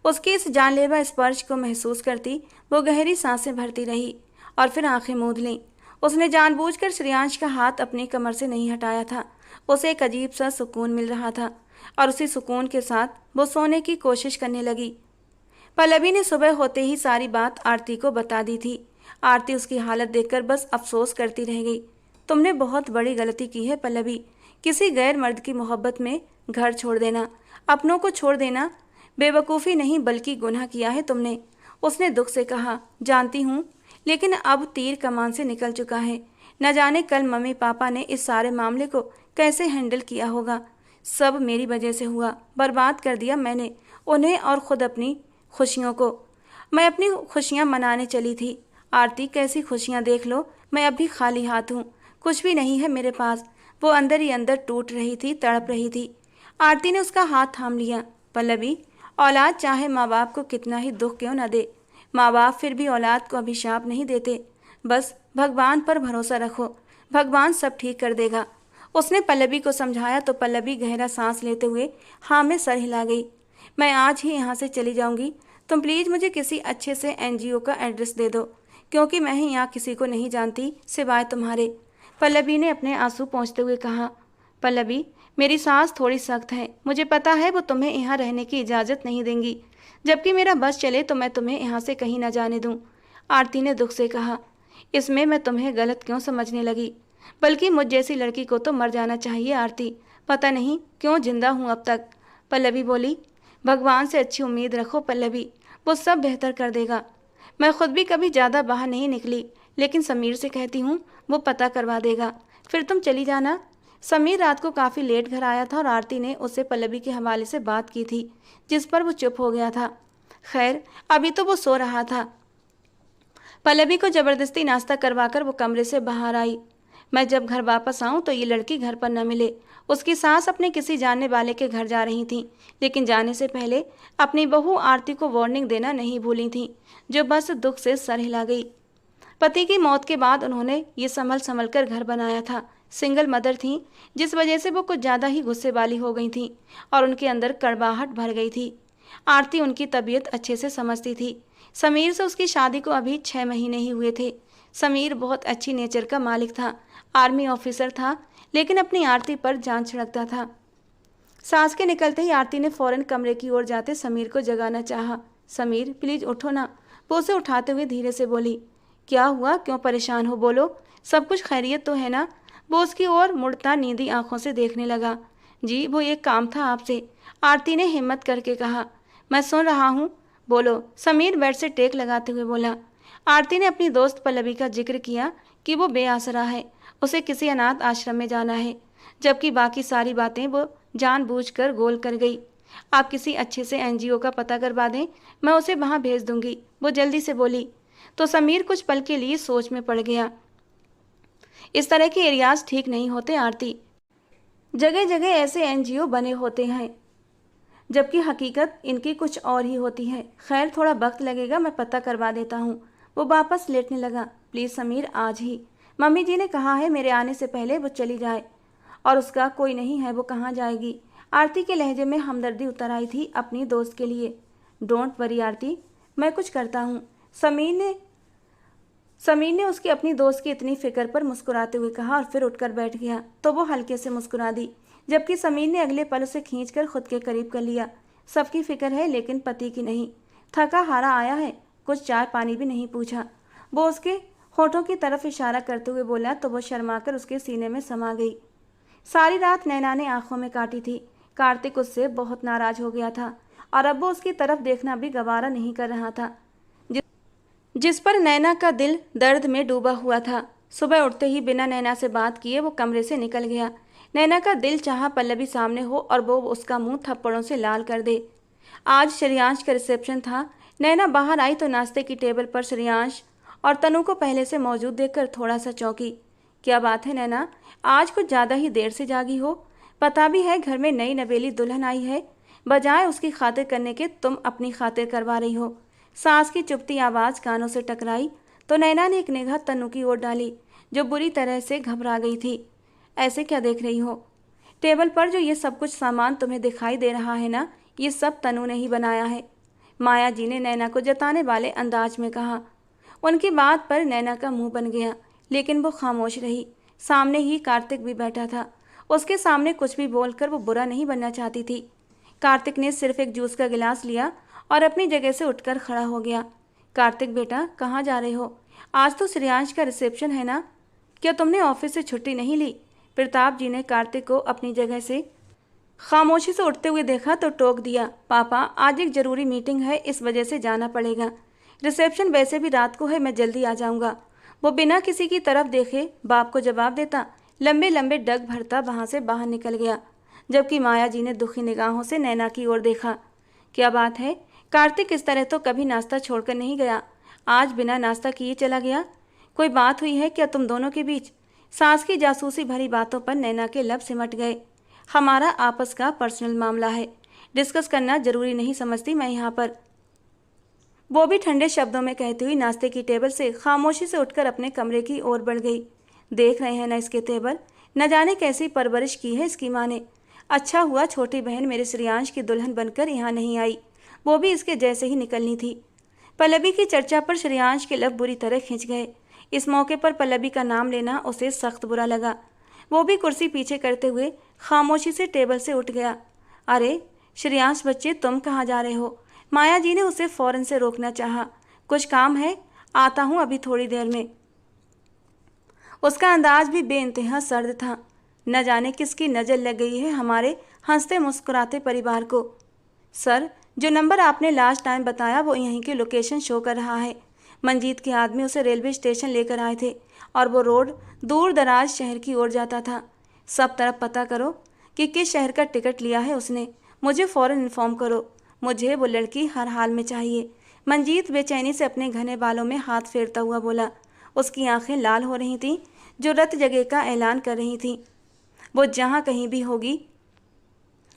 उसके इस जानलेवा स्पर्श को महसूस करती वो गहरी सांसें भरती रही और फिर आंखें मूंद लीं। उसने जानबूझकर श्रेयांश का हाथ अपनी कमर से नहीं हटाया था। उसे एक अजीब सा सुकून मिल रहा था और उसी सुकून के साथ वो सोने की कोशिश करने लगी। पल्लवी ने सुबह होते ही सारी बात आरती को बता दी थी। आरती उसकी हालत देखकर बस अफसोस करती रह गई। तुमने बहुत बड़ी गलती की है पल्लवी, किसी गैर मर्द की मोहब्बत में घर छोड़ देना, अपनों को छोड़ देना बेवकूफ़ी नहीं बल्कि गुनाह किया है तुमने। उसने दुख से कहा, जानती हूँ, लेकिन अब तीर कमान से निकल चुका है। न जाने कल मम्मी पापा ने इस सारे मामले को कैसे हैंडल किया होगा। सब मेरी वजह से हुआ, बर्बाद कर दिया मैंने उन्हें और ख़ुद अपनी खुशियों को। मैं अपनी खुशियाँ मनाने चली थी। आरती, कैसी खुशियाँ देख लो, मैं अब भी खाली हाथ हूँ, कुछ भी नहीं है मेरे पास। वो अंदर ही अंदर टूट रही थी, तड़प रही थी। आरती ने उसका हाथ थाम लिया। पल्लवी, औलाद चाहे माँ बाप को कितना ही दुख क्यों न दे, माँ बाप फिर भी औलाद को अभिशाप नहीं देते। बस भगवान पर भरोसा रखो, भगवान सब ठीक कर देगा। उसने पल्लवी को समझाया तो पल्लवी गहरा सांस लेते हुए हाँ में सर हिला गई। मैं आज ही यहाँ से चली जाऊँगी, तुम प्लीज़ मुझे किसी अच्छे से NGO का एड्रेस दे दो, क्योंकि मैं ही यहाँ किसी को नहीं जानती सिवाय तुम्हारे। पल्लवी ने अपने आंसू पोंछते हुए कहा। पल्लवी, मेरी सास थोड़ी सख्त है, मुझे पता है वो तुम्हें यहाँ रहने की इजाज़त नहीं देंगी, जबकि मेरा बस चले तो मैं तुम्हें यहाँ से कहीं न जाने दूँ। आरती ने दुख से कहा। इसमें मैं तुम्हें गलत क्यों समझने लगी, बल्कि मुझ जैसी लड़की को तो मर जाना चाहिए आरती, पता नहीं क्यों जिंदा हूँ अब तक। पल्लवी बोली। भगवान से अच्छी उम्मीद रखो पल्लवी, वो सब बेहतर कर देगा। मैं खुद भी कभी ज़्यादा बाहर नहीं निकली, लेकिन समीर से कहती हूँ, वो पता करवा देगा, फिर तुम चली जाना। समीर रात को काफ़ी लेट घर आया था और आरती ने उससे पल्लवी के हवाले से बात की थी, जिस पर वो चुप हो गया था। खैर, अभी तो वो सो रहा था। पल्लवी को ज़बरदस्ती नाश्ता करवाकर वो कमरे से बाहर आई। मैं जब घर वापस आऊं तो ये लड़की घर पर न मिले। उसकी सास अपने किसी जानने वाले के घर जा रही थी, लेकिन जाने से पहले अपनी बहू आरती को वार्निंग देना नहीं भूली थी, जो बस दुख से सर हिला गई। पति की मौत के बाद उन्होंने ये संभल संभल कर घर बनाया था। सिंगल मदर थी, जिस वजह से वो कुछ ज़्यादा ही गुस्से वाली हो गई थी और उनके अंदर कड़वाहट भर गई थी। आरती उनकी तबीयत अच्छे से समझती थी। समीर से उसकी शादी को अभी 6 महीने ही हुए थे। समीर बहुत अच्छी नेचर का मालिक था, आर्मी ऑफिसर था, लेकिन अपनी आरती पर जान छिड़कता था। सांस के निकलते ही आरती ने फौरन कमरे की ओर जाते समीर को जगाना चाहा। समीर, प्लीज उठो ना। वो उसे उठाते हुए धीरे से बोली। क्या हुआ, क्यों परेशान हो, बोलो, सब कुछ खैरियत तो है ना? वो उसकी ओर मुड़ता नींदी आंखों से देखने लगा। जी, वो एक काम था आपसे, आरती ने हिम्मत करके कहा। मैं सुन रहा हूँ, बोलो, समीर बेड से टेक लगाते हुए बोला। आरती ने अपनी दोस्त पल्लवी का जिक्र किया कि वो बेआसरा है, उसे किसी अनाथ आश्रम में जाना है, जबकि बाकी सारी बातें वो जानबूझकर गोल कर गई। आप किसी अच्छे से एनजीओ का पता करवा दें, मैं उसे वहां भेज दूंगी, वो जल्दी से बोली। तो समीर कुछ पल के लिए सोच में पड़ गया। इस तरह के एरियाज ठीक नहीं होते आरती, जगह जगह ऐसे एनजीओ बने होते हैं, जबकि हकीकत इनकी कुछ और ही होती है। खैर, थोड़ा वक्त लगेगा, मैं पता करवा देता हूँ। वो वापस लेटने लगा। प्लीज़ समीर, आज ही। मम्मी जी ने कहा है मेरे आने से पहले वो चली जाए, और उसका कोई नहीं है, वो कहाँ जाएगी? आरती के लहजे में हमदर्दी उतर आई थी अपनी दोस्त के लिए। डोंट वरी आरती, मैं कुछ करता हूँ। समीर ने उसकी अपनी दोस्त की इतनी फिक्र पर मुस्कुराते हुए कहा और फिर उठकर बैठ गया तो वो हल्के से मुस्कुरा दी, जबकि समीर ने अगले पल उसे खींचकर खुद के करीब कर लिया। सबकी फिक्र है, लेकिन पति की नहीं। थका हारा आया है, कुछ चाय पानी भी नहीं पूछा। वो उसके होठों की तरफ इशारा करते हुए बोला तो वो शर्माकर उसके सीने में समा गई। सारी रात नैना ने आंखों में काटी थी। कार्तिक उससे बहुत नाराज हो गया था और अब वो उसकी तरफ देखना भी गवारा नहीं कर रहा था, जिस पर नैना का दिल दर्द में डूबा हुआ था। सुबह उठते ही बिना नैना से बात किए वो कमरे से निकल गया। नैना का दिल चाहा पल्लवी सामने हो और वो उसका मुंह थप्पड़ों से लाल कर दे। आज श्रेयांश का रिसेप्शन था। नैना बाहर आई तो नाश्ते की टेबल पर श्रेयांश और तनु को पहले से मौजूद देखकर थोड़ा सा चौंकी। क्या बात है नैना, आज कुछ ज़्यादा ही देर से जागी हो? पता भी है घर में नई नवेली दुल्हन आई है, बजाय उसकी खातिर करने के तुम अपनी खातिर करवा रही हो। सास की चुपती आवाज़ कानों से टकराई तो नैना ने एक निगाह तनु की ओर डाली, जो बुरी तरह से घबरा गई थी। ऐसे क्या देख रही हो? टेबल पर जो ये सब कुछ सामान तुम्हें दिखाई दे रहा है ना, ये सब तनु ने ही बनाया है, माया जी ने नैना को जताने वाले अंदाज में कहा। उनकी बात पर नैना का मुंह बन गया, लेकिन वो खामोश रही। सामने ही कार्तिक भी बैठा था। उसके सामने कुछ भी बोलकर वो बुरा नहीं बनना चाहती थी। कार्तिक ने सिर्फ एक जूस का गिलास लिया और अपनी जगह से उठकर खड़ा हो गया। कार्तिक बेटा, कहाँ जा रहे हो? आज तो श्रेयांश का रिसेप्शन है ना, क्या तुमने ऑफिस से छुट्टी नहीं ली? प्रताप जी ने कार्तिक को अपनी जगह से खामोशी से उठते हुए देखा तो टोक दिया। पापा, आज एक जरूरी मीटिंग है, इस वजह से जाना पड़ेगा। रिसेप्शन वैसे भी रात को है, मैं जल्दी आ जाऊंगा। वो बिना किसी की तरफ देखे बाप को जवाब देता लंबे लंबे डग भरता वहां से बाहर निकल गया, जबकि माया जी ने दुखी निगाहों से नैना की ओर देखा। क्या बात है? कार्तिक इस तरह तो कभी नाश्ता छोड़कर नहीं गया, आज बिना नाश्ता किए चला गया। कोई बात हुई है क्या तुम दोनों के बीच? सास की जासूसी भरी बातों पर नैना के लब सिमट गए। हमारा आपस का पर्सनल मामला है, डिस्कस करना जरूरी नहीं समझती मैं यहाँ पर, वो भी ठंडे शब्दों में कहती हुई नाश्ते की टेबल से खामोशी से उठकर अपने कमरे की ओर बढ़ गई। देख रहे हैं ना इसके टेबल, न जाने कैसी परवरिश की है इसकी माँ ने। अच्छा हुआ छोटी बहन मेरे श्रेयांश की दुल्हन बनकर यहाँ नहीं आई, वो भी इसके जैसे ही निकलनी थी। पल्लवी की चर्चा पर श्रेयांश के लब बुरी तरह खिंच गए। इस मौके पर पल्लवी का नाम लेना उसे सख्त बुरा लगा। वो भी कुर्सी पीछे करते हुए खामोशी से टेबल से उठ गया। अरे श्रेयांश बच्चे, तुम कहाँ जा रहे हो? माया जी ने उसे फौरन से रोकना चाहा। कुछ काम है, आता हूँ अभी थोड़ी देर में। उसका अंदाज भी बेइंतहा सर्द था। न जाने किसकी नज़र लग गई है हमारे हंसते मुस्कुराते परिवार को। सर, जो नंबर आपने लास्ट टाइम बताया वो यहीं की लोकेशन शो कर रहा है। मंजीत के आदमी उसे रेलवे स्टेशन लेकर आए थे और वो रोड दूर दराज शहर की ओर जाता था। सब तरफ पता करो कि किस शहर का टिकट लिया है उसने, मुझे फ़ौरन इन्फॉर्म करो। मुझे वो लड़की हर हाल में चाहिए। मंजीत बेचैनी से अपने घने बालों में हाथ फेरता हुआ बोला। उसकी आंखें लाल हो रही थीं, जो रत जगह का ऐलान कर रही थीं। वो जहाँ कहीं भी होगी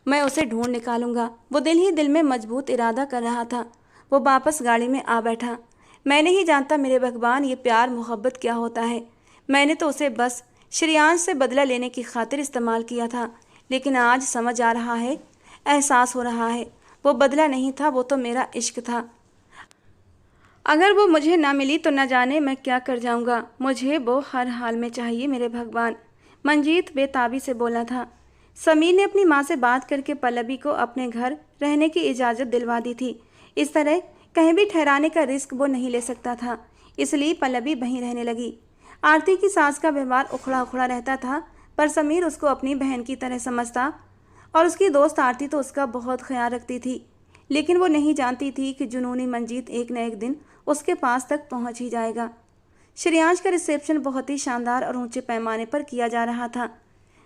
मैं उसे ढूंढ निकालूंगा। वो दिल ही दिल में मजबूत इरादा कर रहा था। वो वापस गाड़ी में आ बैठा। मैं नहीं जानता मेरे भगवान ये प्यार मोहब्बत क्या होता है। मैंने तो उसे बस श्रेयांश से बदला लेने की खातिर इस्तेमाल किया था, लेकिन आज समझ आ रहा है, एहसास हो रहा है, वो बदला नहीं था, वो तो मेरा इश्क था। अगर वो मुझे ना मिली तो न जाने मैं क्या कर जाऊंगा। मुझे वो हर हाल में चाहिए मेरे भगवान। मंजीत बेताबी से बोला था। समीर ने अपनी माँ से बात करके पल्लवी को अपने घर रहने की इजाज़त दिलवा दी थी। इस तरह कहीं भी ठहराने का रिस्क वो नहीं ले सकता था, इसलिए पल्लवी वहीं रहने लगी। आरती की सास का व्यवहार उखड़ा उखड़ा रहता था, पर समीर उसको अपनी बहन की तरह समझता और उसकी दोस्त आरती तो उसका बहुत ख्याल रखती थी। लेकिन वो नहीं जानती थी कि जुनूनी मंजीत एक न एक दिन उसके पास तक पहुंच ही जाएगा। श्रेयांश का रिसेप्शन बहुत ही शानदार और ऊंचे पैमाने पर किया जा रहा था।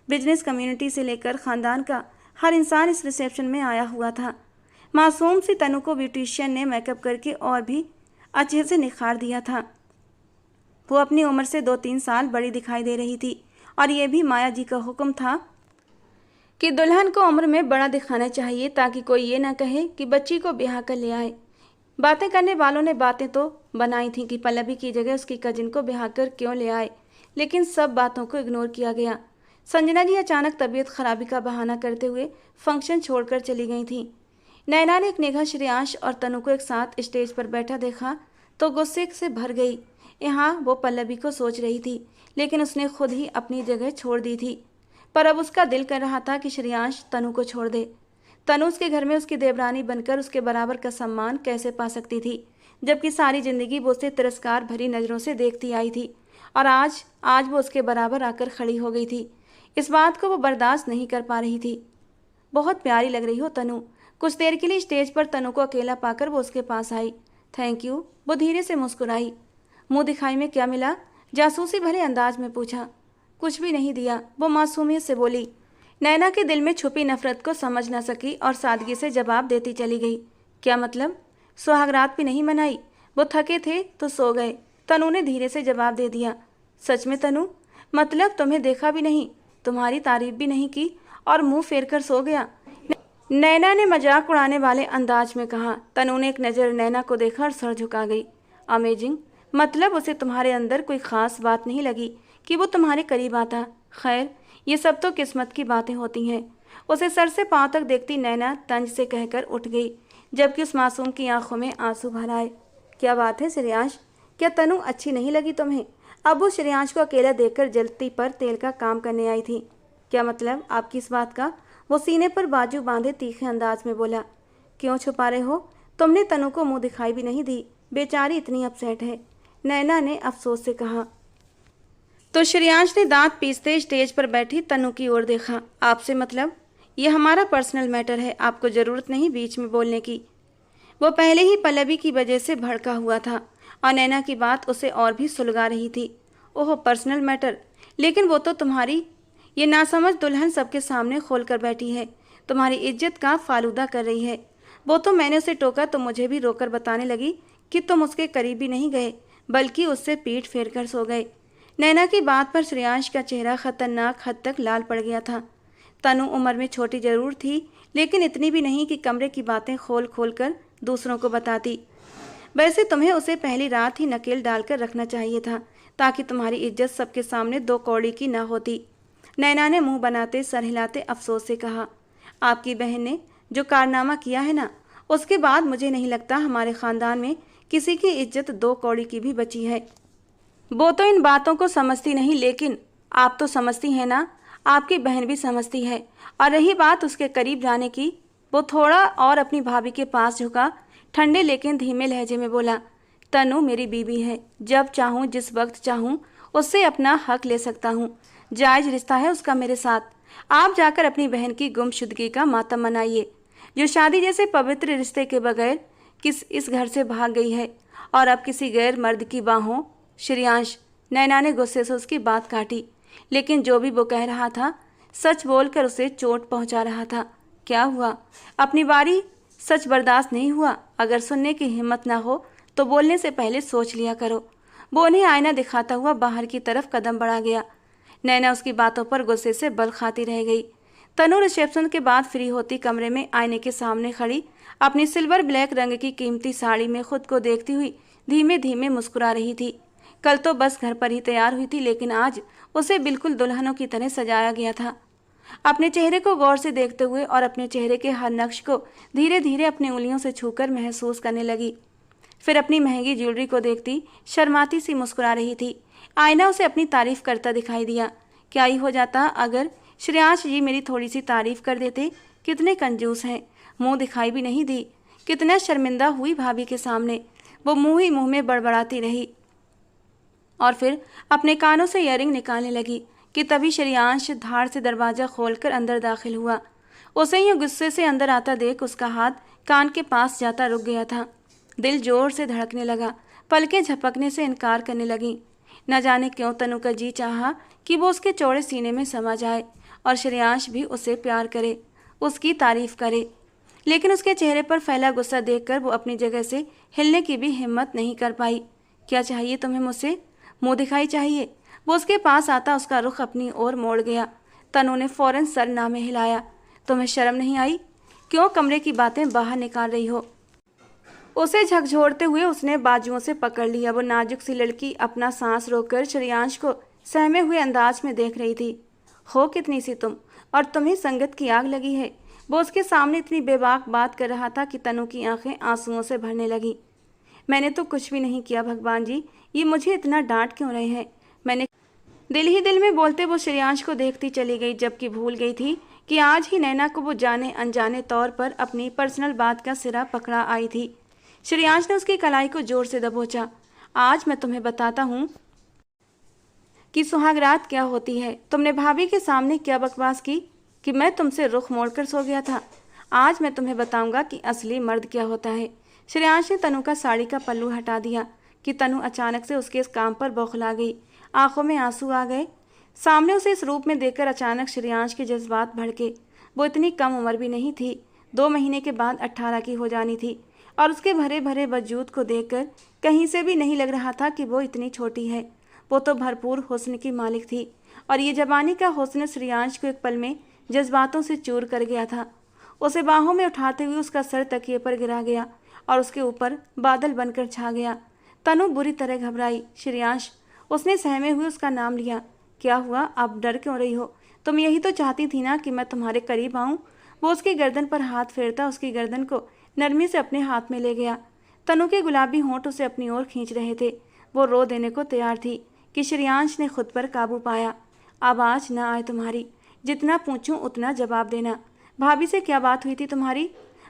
बिजनेस कम्युनिटी से लेकर ख़ानदान का हर इंसान इस रिसेप्शन में आया हुआ था। मासूम सी तनु को ब्यूटिशियन ने मेकअप करके और भी अच्छे से निखार दिया था। वो अपनी उम्र से 2-3 साल बड़ी दिखाई दे रही थी, और ये भी माया जी का हुक्म था कि दुल्हन को उम्र में बड़ा दिखाना चाहिए, ताकि कोई ये ना कहे कि बच्ची को ब्याह कर ले आए। बातें करने वालों ने बातें तो बनाई थी कि पल्लवी की जगह उसकी कजिन को ब्याह कर क्यों ले आए, लेकिन सब बातों को इग्नोर किया गया। संजना जी अचानक तबीयत खराबी का बहाना करते हुए फंक्शन छोड़कर चली गई थी। नैना ने एक निगाह श्रेयांश और तनु को एक साथ स्टेज पर बैठा देखा तो गुस्से से भर गई। यहाँ वो पल्लवी को सोच रही थी, लेकिन उसने खुद ही अपनी जगह छोड़ दी थी। पर अब उसका दिल कर रहा था कि श्रेयांश तनु को छोड़ दे। तनु उसके घर में उसकी देवरानी बनकर उसके बराबर का सम्मान कैसे पा सकती थी, जबकि सारी जिंदगी वो उसे तिरस्कार भरी नज़रों से देखती आई थी, और आज वो उसके बराबर आकर खड़ी हो गई थी। इस बात को वो बर्दाश्त नहीं कर पा रही थी। बहुत प्यारी लग रही हो तनु। कुछ देर के लिए स्टेज पर तनु को अकेला पाकर वो उसके पास आई। थैंक यू, वो धीरे से मुस्कुराई। मुंह दिखाई में क्या मिला, जासूसी भरे अंदाज में पूछा। कुछ भी नहीं दिया, वो मासूमियत से बोली। नैना के दिल में छुपी नफरत को समझ न सकी और सादगी से जवाब देती चली गई। क्या मतलब? सुहागरात भी नहीं मनाई? वो थके थे तो सो गए, तनु ने धीरे से जवाब दे दिया। सच में तनु? मतलब तुम्हें देखा भी नहीं, तुम्हारी तारीफ भी नहीं की और मुंह फेर कर सो गया? नैना ने मजाक उड़ाने वाले अंदाज में कहा। तनु ने एक नज़र नैना को देखा और सर झुका गई। अमेजिंग, मतलब उसे तुम्हारे अंदर कोई ख़ास बात नहीं लगी कि वो तुम्हारे करीब आता? खैर, ये सब तो किस्मत की बातें होती हैं। उसे सर से पांव तक देखती नैना तंज से कहकर उठ गई, जबकि उस मासूम की आंखों में आंसू भर आए। क्या बात है श्रेयांश, क्या तनु अच्छी नहीं लगी तुम्हें? अब वो श्रेयांश को अकेला देखकर जलती पर तेल का काम करने आई थी। क्या मतलब आपकी इस बात का? वो सीने पर बाजू बांधे तीखे अंदाज में बोला। क्यों छुपा रहे हो? तुमने तनु को मुंह दिखाई भी नहीं दी, बेचारी इतनी अपसेट है, नैना ने अफसोस से कहा। तो श्रेयांश ने दांत पीसते स्टेज पर बैठी तनु की ओर देखा। आपसे मतलब? यह हमारा पर्सनल मैटर है, आपको ज़रूरत नहीं बीच में बोलने की। वो पहले ही पल्लवी की वजह से भड़का हुआ था और नैना की बात उसे और भी सुलगा रही थी। ओह, पर्सनल मैटर? लेकिन वो तो तुम्हारी ये नासमझ दुल्हन सबके सामने खोल कर बैठी है, तुम्हारी इज्जत का फालूदा कर रही है। वो तो मैंने उसे टोका तो मुझे भी रोकर बताने लगी कि तुम उसके करीब भी नहीं गए, बल्कि उससे पीठ फेर कर सो गए। नैना की बात पर श्रेयांश का चेहरा खतरनाक हद तक लाल पड़ गया था। तनु उम्र में छोटी जरूर थी, लेकिन इतनी भी नहीं कि कमरे की बातें खोल खोल कर दूसरों को बताती। वैसे तुम्हें उसे पहली रात ही नकेल डालकर रखना चाहिए था, ताकि तुम्हारी इज्जत सबके सामने 2 कौड़ी की ना होती। नैना ने मुंह बनाते सर हिलाते अफसोस से कहा। आपकी बहन ने जो कारनामा किया है ना, उसके बाद मुझे नहीं लगता हमारे ख़ानदान में किसी की इज्जत 2 कौड़ी की भी बची है। वो तो इन बातों को समझती नहीं, लेकिन आप तो समझती हैं ना, आपकी बहन भी समझती है। और रही बात उसके करीब जाने की, वो थोड़ा और अपनी भाभी के पास झुका, ठंडे लेकिन धीमे लहजे में बोला। तनु मेरी बीवी है, जब चाहूँ जिस वक्त चाहूँ उससे अपना हक ले सकता हूँ। जायज़ रिश्ता है उसका मेरे साथ। आप जाकर अपनी बहन की गुमशुदगी का मातम मनाइए, जो शादी जैसे पवित्र रिश्ते के बगैर इस घर से भाग गई है और अब किसी गैर मर्द की बाहों। श्रेयांश, नैना ने गुस्से से उसकी बात काटी, लेकिन जो भी वो कह रहा था सच बोलकर उसे चोट पहुंचा रहा था। क्या हुआ? अपनी बारी? सच बर्दाश्त नहीं हुआ? अगर सुनने की हिम्मत ना हो तो बोलने से पहले सोच लिया करो। वो उन्हें आईना दिखाता हुआ बाहर की तरफ कदम बढ़ा गया। नैना उसकी बातों पर गुस्से से बल खाती रह गई। तनु रिसेप्शन के बाद फ्री होती कमरे में आईने के सामने खड़ी अपनी सिल्वर ब्लैक रंग की कीमती साड़ी में खुद को देखती हुई धीमे धीमे मुस्कुरा रही थी। कल तो बस घर पर ही तैयार हुई थी, लेकिन आज उसे बिल्कुल दुल्हनों की तरह सजाया गया था। अपने चेहरे को गौर से देखते हुए और अपने चेहरे के हर नक्श को धीरे धीरे अपनी उंगलियों से छूकर महसूस करने लगी। फिर अपनी महंगी ज्वेलरी को देखती शर्माती सी मुस्कुरा रही थी। आईना उसे अपनी तारीफ करता दिखाई दिया। क्या ही हो जाता अगर श्रेयांश जी मेरी थोड़ी सी तारीफ कर देते। कितने कंजूस हैं, मुंह दिखाई भी नहीं दी। कितना शर्मिंदा हुई भाभी के सामने। वो मुंह ही मुंह में बड़बड़ाती रही और फिर अपने कानों से इयररिंग निकालने लगी कि तभी श्रेयांश धार से दरवाजा खोलकर अंदर दाखिल हुआ। उसे यूं गुस्से से अंदर आता देख उसका हाथ कान के पास जाता रुक गया था। दिल जोर से धड़कने लगा, पलकें झपकने से इनकार करने लगी। न जाने क्यों तनु का जी चाहा कि वो उसके चौड़े सीने में समा जाए और श्रेयांश भी उसे प्यार करे, उसकी तारीफ करे। लेकिन उसके चेहरे पर फैला गुस्सा देखकर वो अपनी जगह से हिलने की भी हिम्मत नहीं कर पाई। क्या चाहिए तुम्हें मुझसे? मुंह दिखाई चाहिए? वो उसके पास आता उसका रुख अपनी ओर मोड़ गया। तनु ने फौरन सर नामे हिलाया। तुम्हें शर्म नहीं आई? क्यों कमरे की बातें बाहर निकाल रही हो? उसे झकझोरते हुए उसने बाजुओं से पकड़ लिया। वो नाजुक सी लड़की अपना सांस रोककर श्रेयांश को सहमे हुए अंदाज में देख रही थी। हो कितनी सी तुम, और तुम्हें संगत की आग लगी है। वो उसके सामने इतनी बेबाक बात कर रहा था कि तनु की आंखें आंसुओं से भरने लगी। मैंने तो कुछ भी नहीं किया भगवान जी, ये मुझे इतना डांट क्यों रहे हैं? मैंने दिल ही दिल में बोलते वो श्रेयांश को देखती चली गई, जबकि भूल गई थी कि आज ही नैना को वो जाने अनजाने तौर पर अपनी पर्सनल बात का सिरा पकड़ा आई थी। श्रेयांश ने उसकी कलाई को जोर से दबोचा। आज मैं तुम्हें बताता हूँ कि सुहागरात क्या होती है। तुमने भाभी के सामने क्या बकवास की कि मैं तुमसे रुख मोड़कर सो गया था। आज मैं तुम्हें बताऊंगा कि असली मर्द क्या होता है। श्रेयांश ने तनु का साड़ी का पल्लू हटा दिया कि तनु अचानक से उसके इस काम पर बौखला गई। आंखों में आंसू आ गए। सामने उसे इस रूप में देखकर अचानक श्रेयांश के जज्बात भड़के। वो इतनी कम उम्र भी नहीं थी, 2 महीने के बाद 18 की हो जानी थी, और उसके भरे भरे वजूद को देखकर कहीं से भी नहीं लग रहा था कि वो इतनी छोटी है। वो तो भरपूर हुस्न की मालिक थी, और ये जवानी का हुस्न श्रेयांश को एक पल में जज्बातों से चूर कर गया था। उसे बाहों में उठाते हुए उसका सर तकिए पर गिरा गया और उसके ऊपर बादल बनकर छा गया। तनु बुरी तरह घबराई। श्रेयांश, उसने सहमे हुए उसका नाम लिया। क्या हुआ? आप डर क्यों रही हो? तुम यही तो चाहती थी ना कि मैं तुम्हारे करीब आऊं। वो उसकी गर्दन पर हाथ फेरता उसकी गर्दन को नरमी से अपने हाथ में ले गया। तनु के गुलाबी होंठ उसे अपनी ओर खींच रहे थे। वो रो देने को तैयार थी कि श्रेयांश ने खुद पर काबू पाया। आवाज न आए तुम्हारी, जितना पूछूं उतना जवाब देना। भाभी से क्या बात हुई थी तुम्हारी?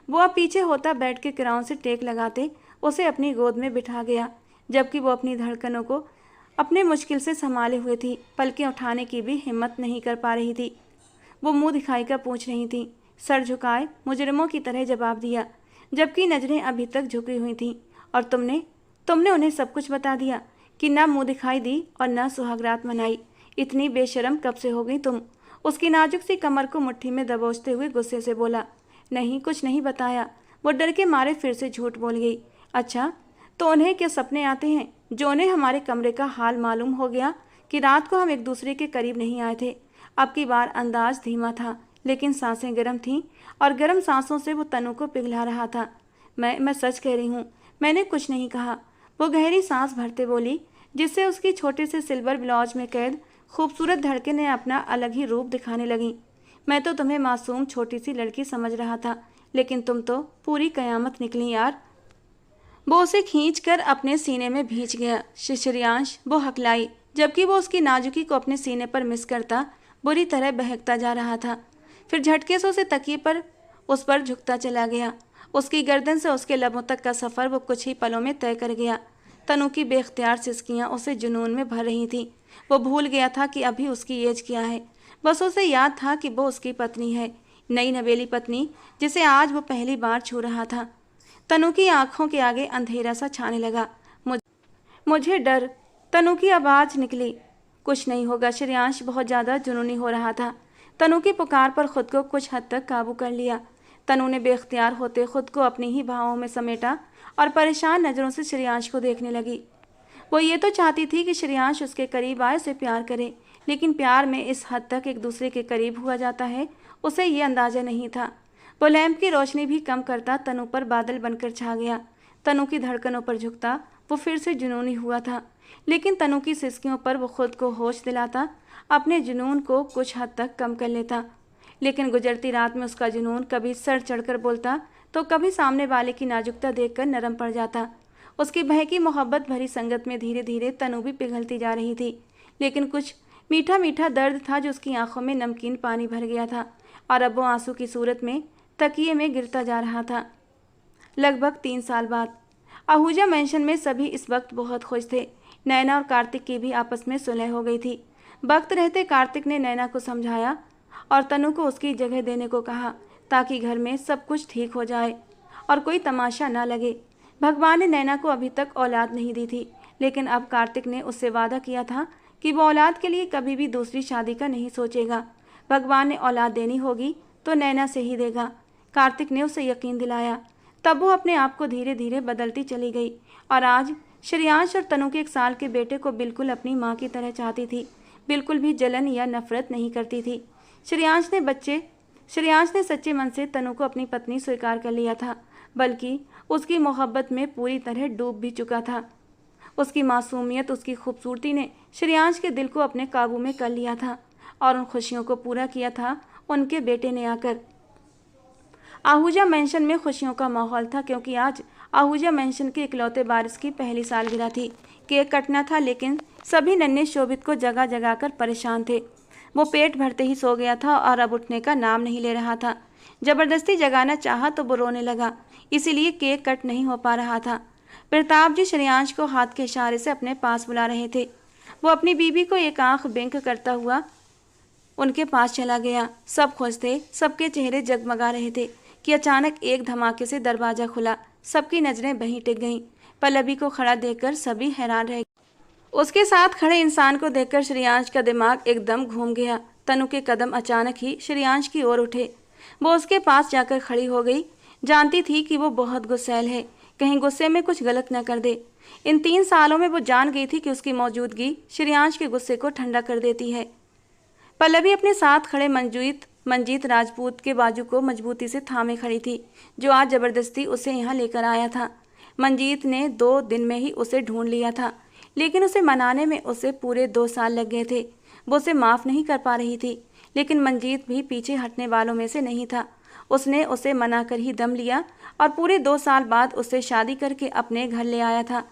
वो अब पीछे होता बैठ के किराउन से टेक लगाते उसे अपनी गोद में बिठा गया, जबकि वो अपनी धड़कनों को अपने मुश्किल से संभाले हुए थी। पलकें उठाने की भी हिम्मत नहीं कर पा रही थी। वो मुंह दिखाई कर पूछ रही थी। सर झुकाए मुजरिमों की तरह जवाब दिया, जबकि नजरें अभी तक झुकी हुई थीं। और तुमने उन्हें सब कुछ बता दिया कि ना मुंह दिखाई दी और ना सुहागरात मनाई। इतनी बेशरम कब से हो गई तुम? उसकी नाजुक सी कमर को मुट्ठी में दबोचते हुए गुस्से से बोला। नहीं, कुछ नहीं बताया। वो डर के मारे फिर से झूठ बोल गई। अच्छा, तो उन्हें क्या सपने आते हैं जो उन्हें हमारे कमरे का हाल मालूम हो गया कि रात को हम एक दूसरे के करीब नहीं आए थे? अब की बार अंदाज धीमा था, लेकिन सांसें गर्म थीं और गर्म सांसों से वो तनु को पिघला रहा था। मैं सच कह रही हूँ, मैंने कुछ नहीं कहा। वो गहरी सांस भरते बोली, जिससे उसकी छोटे से सिल्वर ब्लाउज में कैद खूबसूरत धड़कनें अपना अलग ही रूप दिखाने लगीं। मैं तो तुम्हें मासूम छोटी सी लड़की समझ रहा था, लेकिन तुम तो पूरी कयामत निकली यार। वो उसे खींच कर अपने सीने में भींच गया। श्रेयांश, वो हकलाई, जबकि वो उसकी नाजुकी को अपने सीने पर मिस करता बुरी तरह बहकता जा रहा था। फिर झटके से उसे तकिए पर उस पर झुकता चला गया। उसकी गर्दन से उसके लबों तक का सफ़र वो कुछ ही पलों में तय कर गया। तनु की बेख्तियार सिसकियाँ उसे जुनून में भर रही थीं। वो भूल गया था कि अभी उसकी एज क्या है। बस उसे याद था कि वो उसकी पत्नी है, नई नवेली पत्नी, जिसे आज वो पहली बार छू रहा था। तनु की आंखों के आगे अंधेरा सा छाने लगा। मुझे डर, तनु की आवाज़ निकली। कुछ नहीं होगा। श्रेयांश बहुत ज़्यादा जुनूनी हो रहा था। तनु की पुकार पर खुद को कुछ हद तक काबू कर लिया। तनु ने बेख्तियार होते खुद को अपनी ही भावों में समेटा और परेशान नज़रों से श्रेयांश को देखने लगी। वो ये तो चाहती थी कि श्रेयांश उसके करीब आए, उसे प्यार करे, लेकिन प्यार में इस हद तक एक दूसरे के करीब हुआ जाता है, उसे ये अंदाजा नहीं था। वो लैंप की रोशनी भी कम करता तनु पर बादल बनकर छा गया। तनु की धड़कनों पर झुकता, वो फिर से जुनूनी हुआ था, लेकिन तनु की सिसकियों पर वो खुद को होश दिलाता, अपने जुनून को कुछ हद तक कम कर लेता। लेकिन गुजरती रात में उसका जुनून कभी सर चढ़कर बोलता तो कभी सामने वाले की नाजुकता देखकर नरम पड़ जाता। उसकी बहकी मोहब्बत भरी संगत में धीरे धीरे तनु भी पिघलती जा रही थी, लेकिन कुछ मीठा मीठा दर्द था जो उसकी आंखों में नमकीन पानी भर गया था और अब वो आंसू की सूरत में तकिए में गिरता जा रहा था। लगभग 3 साल बाद आहूजा मेंशन में सभी इस वक्त बहुत खुश थे। नैना और कार्तिक की भी आपस में सुलह हो गई थी। वक्त रहते कार्तिक ने नैना को समझाया और तनु को उसकी जगह देने को कहा, ताकि घर में सब कुछ ठीक हो जाए और कोई तमाशा ना लगे। भगवान ने नैना को अभी तक औलाद नहीं दी थी, लेकिन अब कार्तिक ने उससे वादा किया था कि वो औलाद के लिए कभी भी दूसरी शादी का नहीं सोचेगा। भगवान ने औलाद देनी होगी तो नैना से ही देगा। कार्तिक ने उसे यकीन दिलाया। तब वो अपने आप को धीरे धीरे बदलती चली गई और आज श्रेयांश और तनु के 1 साल के बेटे को बिल्कुल अपनी माँ की तरह चाहती थी, बिल्कुल भी जलन या नफरत नहीं करती थी। श्रेयांश ने सच्चे मन से तनु को अपनी पत्नी स्वीकार कर लिया था, बल्कि उसकी मोहब्बत में पूरी तरह डूब भी चुका था। उसकी मासूमियत, उसकी खूबसूरती ने श्रेयांश के दिल को अपने काबू में कर लिया था और उन खुशियों को पूरा किया था उनके बेटे ने आकर। आहूजा मेंशन में खुशियों का माहौल था, क्योंकि आज आहूजा मेंशन के इकलौते वारिस की पहली सालगिरह थी। केक कटना था, लेकिन सभी नन्हे शोभित को जगा जगा कर परेशान थे। वो पेट भरते ही सो गया था और अब उठने का नाम नहीं ले रहा था। जबरदस्ती जगाना चाहा तो वो रोने लगा, इसीलिए केक कट नहीं हो पा रहा था। प्रताप जी श्रेयांश को हाथ के इशारे से अपने पास बुला रहे थे। वो अपनी बीबी को एक आंख बिंक करता हुआ उनके पास चला गया। सब खुश थे, सबके चेहरे जगमगा रहे थे कि अचानक एक धमाके से दरवाजा खुला। सबकी नजरें वहीं टिक गईं। पल्लवी को खड़ा देखकर सभी हैरान रह गए। उसके साथ खड़े इंसान को देखकर श्रेयांश का दिमाग एकदम घूम गया। तनु के कदम अचानक ही श्रेयांश की ओर उठे। वो उसके पास जाकर खड़ी हो गई। जानती थी कि वो बहुत गुस्सैल है, कहीं गुस्से में कुछ गलत न कर दे। इन 3 सालों में वो जान गई थी कि उसकी मौजूदगी श्रेयांश के गुस्से को ठंडा कर देती है। पल्लवी अपने साथ खड़े मंजीत राजपूत के बाजू को मजबूती से थामे खड़ी थी, जो आज जबरदस्ती उसे यहाँ लेकर आया था। मंजीत ने 2 दिन में ही उसे ढूंढ लिया था, लेकिन उसे मनाने में उसे पूरे 2 साल लग गए थे। वो उसे माफ़ नहीं कर पा रही थी, लेकिन मंजीत भी पीछे हटने वालों में से नहीं था। उसने उसे मना कर ही दम लिया और पूरे 2 साल बाद उससे शादी करके अपने घर ले आया था।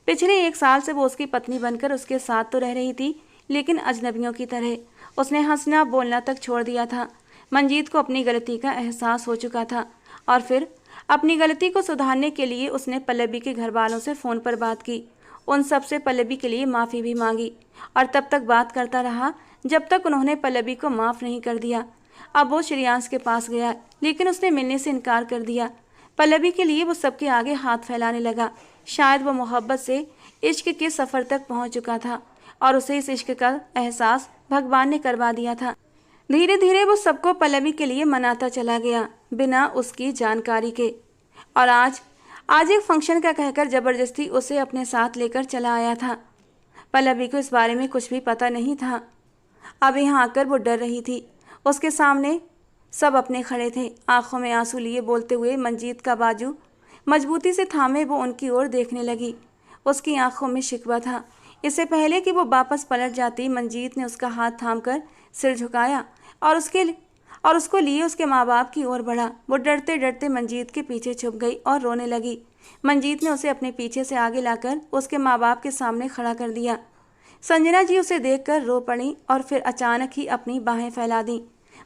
पिछले 1 साल से वो उसकी पत्नी बनकर उसके साथ तो रह रही थी, लेकिन अजनबियों की तरह। उसने हंसना बोलना तक छोड़ दिया था। मंजीत को अपनी गलती का एहसास हो चुका था और फिर अपनी गलती को सुधारने के लिए उसने पल्लवी के घर वालों से फ़ोन पर बात की। उन सब से पल्लवी के लिए माफ़ी भी मांगी और तब तक बात करता रहा जब तक उन्होंने पल्लवी को माफ़ नहीं कर दिया। अब वो श्रेयांश के पास गया, लेकिन उसने मिलने से इनकार कर दिया। पल्लवी के लिए वो सबके आगे हाथ फैलाने लगा। शायद वो मोहब्बत से इश्क के सफ़र तक पहुंच चुका था और उसे इस इश्क का एहसास भगवान ने करवा दिया था। धीरे धीरे वो सबको पल्लवी के लिए मनाता चला गया, बिना उसकी जानकारी के। और आज एक फंक्शन का कहकर ज़बरदस्ती उसे अपने साथ लेकर चला आया था। पल्लवी को इस बारे में कुछ भी पता नहीं था। अब यहाँ आकर वो डर रही थी। उसके सामने सब अपने खड़े थे, आंखों में आंसू लिए बोलते हुए मंजीत का बाजू मजबूती से थामे वो उनकी ओर देखने लगी। उसकी आंखों में शिकवा था। इससे पहले कि वो वापस पलट जाती, मंजीत ने उसका हाथ थामकर सिर झुकाया और उसको लिए उसके माँ बाप की ओर बढ़ा। वो डरते डरते मंजीत के पीछे छुप गई और रोने लगी। मंजीत ने उसे अपने पीछे से आगे लाकर उसके माँ बाप के सामने खड़ा कर दिया। संजना जी उसे देखकर रो पड़ी और फिर अचानक ही अपनी बाहें फैला दी।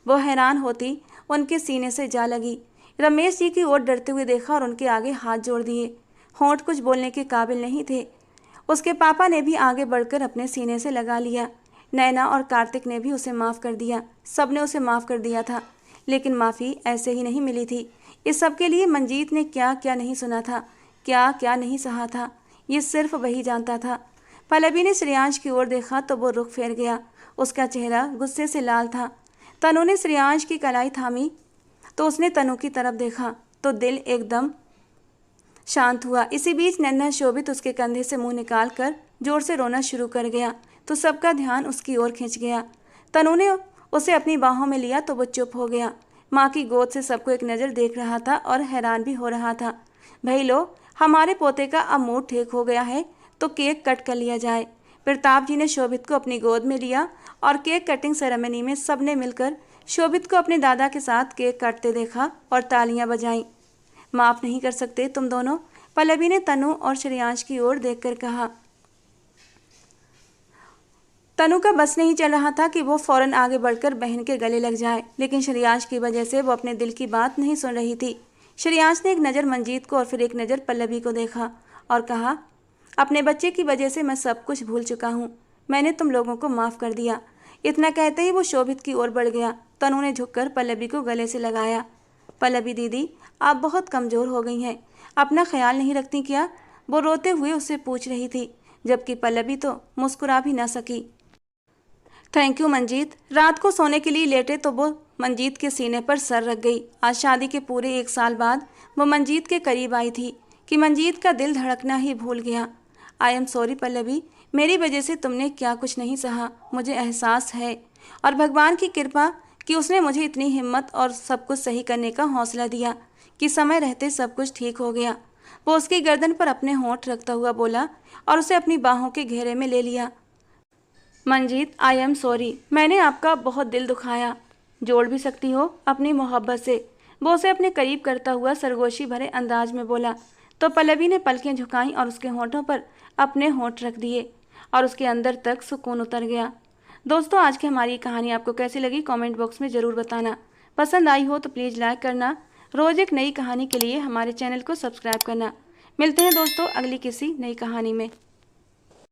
वो हैरान होती उनके सीने से जा लगी। रमेश जी की ओर डरते हुए देखा और उनके आगे हाथ जोड़ दिए। होंठ कुछ बोलने के काबिल नहीं थे। उसके पापा ने भी आगे बढ़कर अपने सीने से लगा लिया। नैना और कार्तिक ने भी उसे माफ़ कर दिया। सब ने उसे माफ़ कर दिया था, लेकिन माफ़ी ऐसे ही नहीं मिली थी। इस सब के लिए मंजीत ने क्या क्या नहीं सुना था, क्या क्या नहीं सहा था, ये सिर्फ वही जानता था। पल्लवी ने श्रेयांश की ओर देखा तो वो रुख फेर गया। उसका चेहरा गुस्से से लाल था। तनु ने श्रेयांश की कलाई थामी तो उसने तनु की तरफ देखा तो दिल एकदम शांत हुआ। इसी बीच नन्हा शोभित उसके कंधे से मुंह निकाल कर जोर से रोना शुरू कर गया तो सबका ध्यान उसकी ओर खिंच गया। तनु ने उसे अपनी बाहों में लिया तो वो चुप हो गया। माँ की गोद से सबको एक नज़र देख रहा था और हैरान भी हो रहा था। भाई लो, हमारे पोते का अब मूड ठीक हो गया है तो केक कट कर लिया जाए। प्रताप जी ने शोभित को अपनी गोद में लिया और केक कटिंग सेरेमनी में सबने मिलकर शोभित को अपने दादा के साथ केक काटते देखा और तालियां बजाईं। माफ़ नहीं कर सकते तुम दोनों, पल्लवी ने तनु और श्रेयांश की ओर देखकर कहा। तनु का बस नहीं चल रहा था कि वो फौरन आगे बढ़कर बहन के गले लग जाए, लेकिन श्रेयांश की वजह से वो अपने दिल की बात नहीं सुन रही थी। श्रेयांश ने एक नज़र मंजीत को और फिर एक नज़र पल्लवी को देखा और कहा, अपने बच्चे की वजह से मैं सब कुछ भूल चुका हूँ। मैंने तुम लोगों को माफ़ कर दिया। इतना कहते ही वो शोभित की ओर बढ़ गया। तनु ने झुककर पल्लवी को गले से लगाया। पल्लवी दीदी, आप बहुत कमज़ोर हो गई हैं, अपना ख्याल नहीं रखती क्या? वो रोते हुए उससे पूछ रही थी, जबकि पल्लवी तो मुस्कुरा भी ना सकी। Thank you Manjeet. रात को सोने के लिए लेटे तो वो मंजीत के सीने पर सर रख गई। आज शादी के पूरे 1 साल बाद वो मंजीत के करीब आई थी कि मंजीत का दिल धड़कना ही भूल गया। आई एम सॉरी पल्लवी, मेरी वजह से तुमने क्या कुछ नहीं सहा, मुझे एहसास है। और भगवान की कृपा कि उसने मुझे इतनी हिम्मत और सब कुछ सही करने का हौसला दिया कि समय रहते सब कुछ ठीक हो गया। वो उसकी गर्दन पर अपने होंठ रखता हुआ बोला और उसे अपनी बाहों के घेरे में ले लिया। मंजीत, आई एम सॉरी, मैंने आपका बहुत दिल दुखाया। जोड़ भी सकती हो अपनी मोहब्बत से, वो उसे अपने करीब करता हुआ सरगोशी भरे अंदाज में बोला। तो पल्लवी ने पलकें झुकाईं और उसके होंठों पर अपने होंठ रख दिए और उसके अंदर तक सुकून उतर गया। दोस्तों, आज की हमारी कहानी आपको कैसी लगी कमेंट बॉक्स में ज़रूर बताना। पसंद आई हो तो प्लीज़ लाइक करना। रोज़ एक नई कहानी के लिए हमारे चैनल को सब्सक्राइब करना। मिलते हैं दोस्तों अगली किसी नई कहानी में।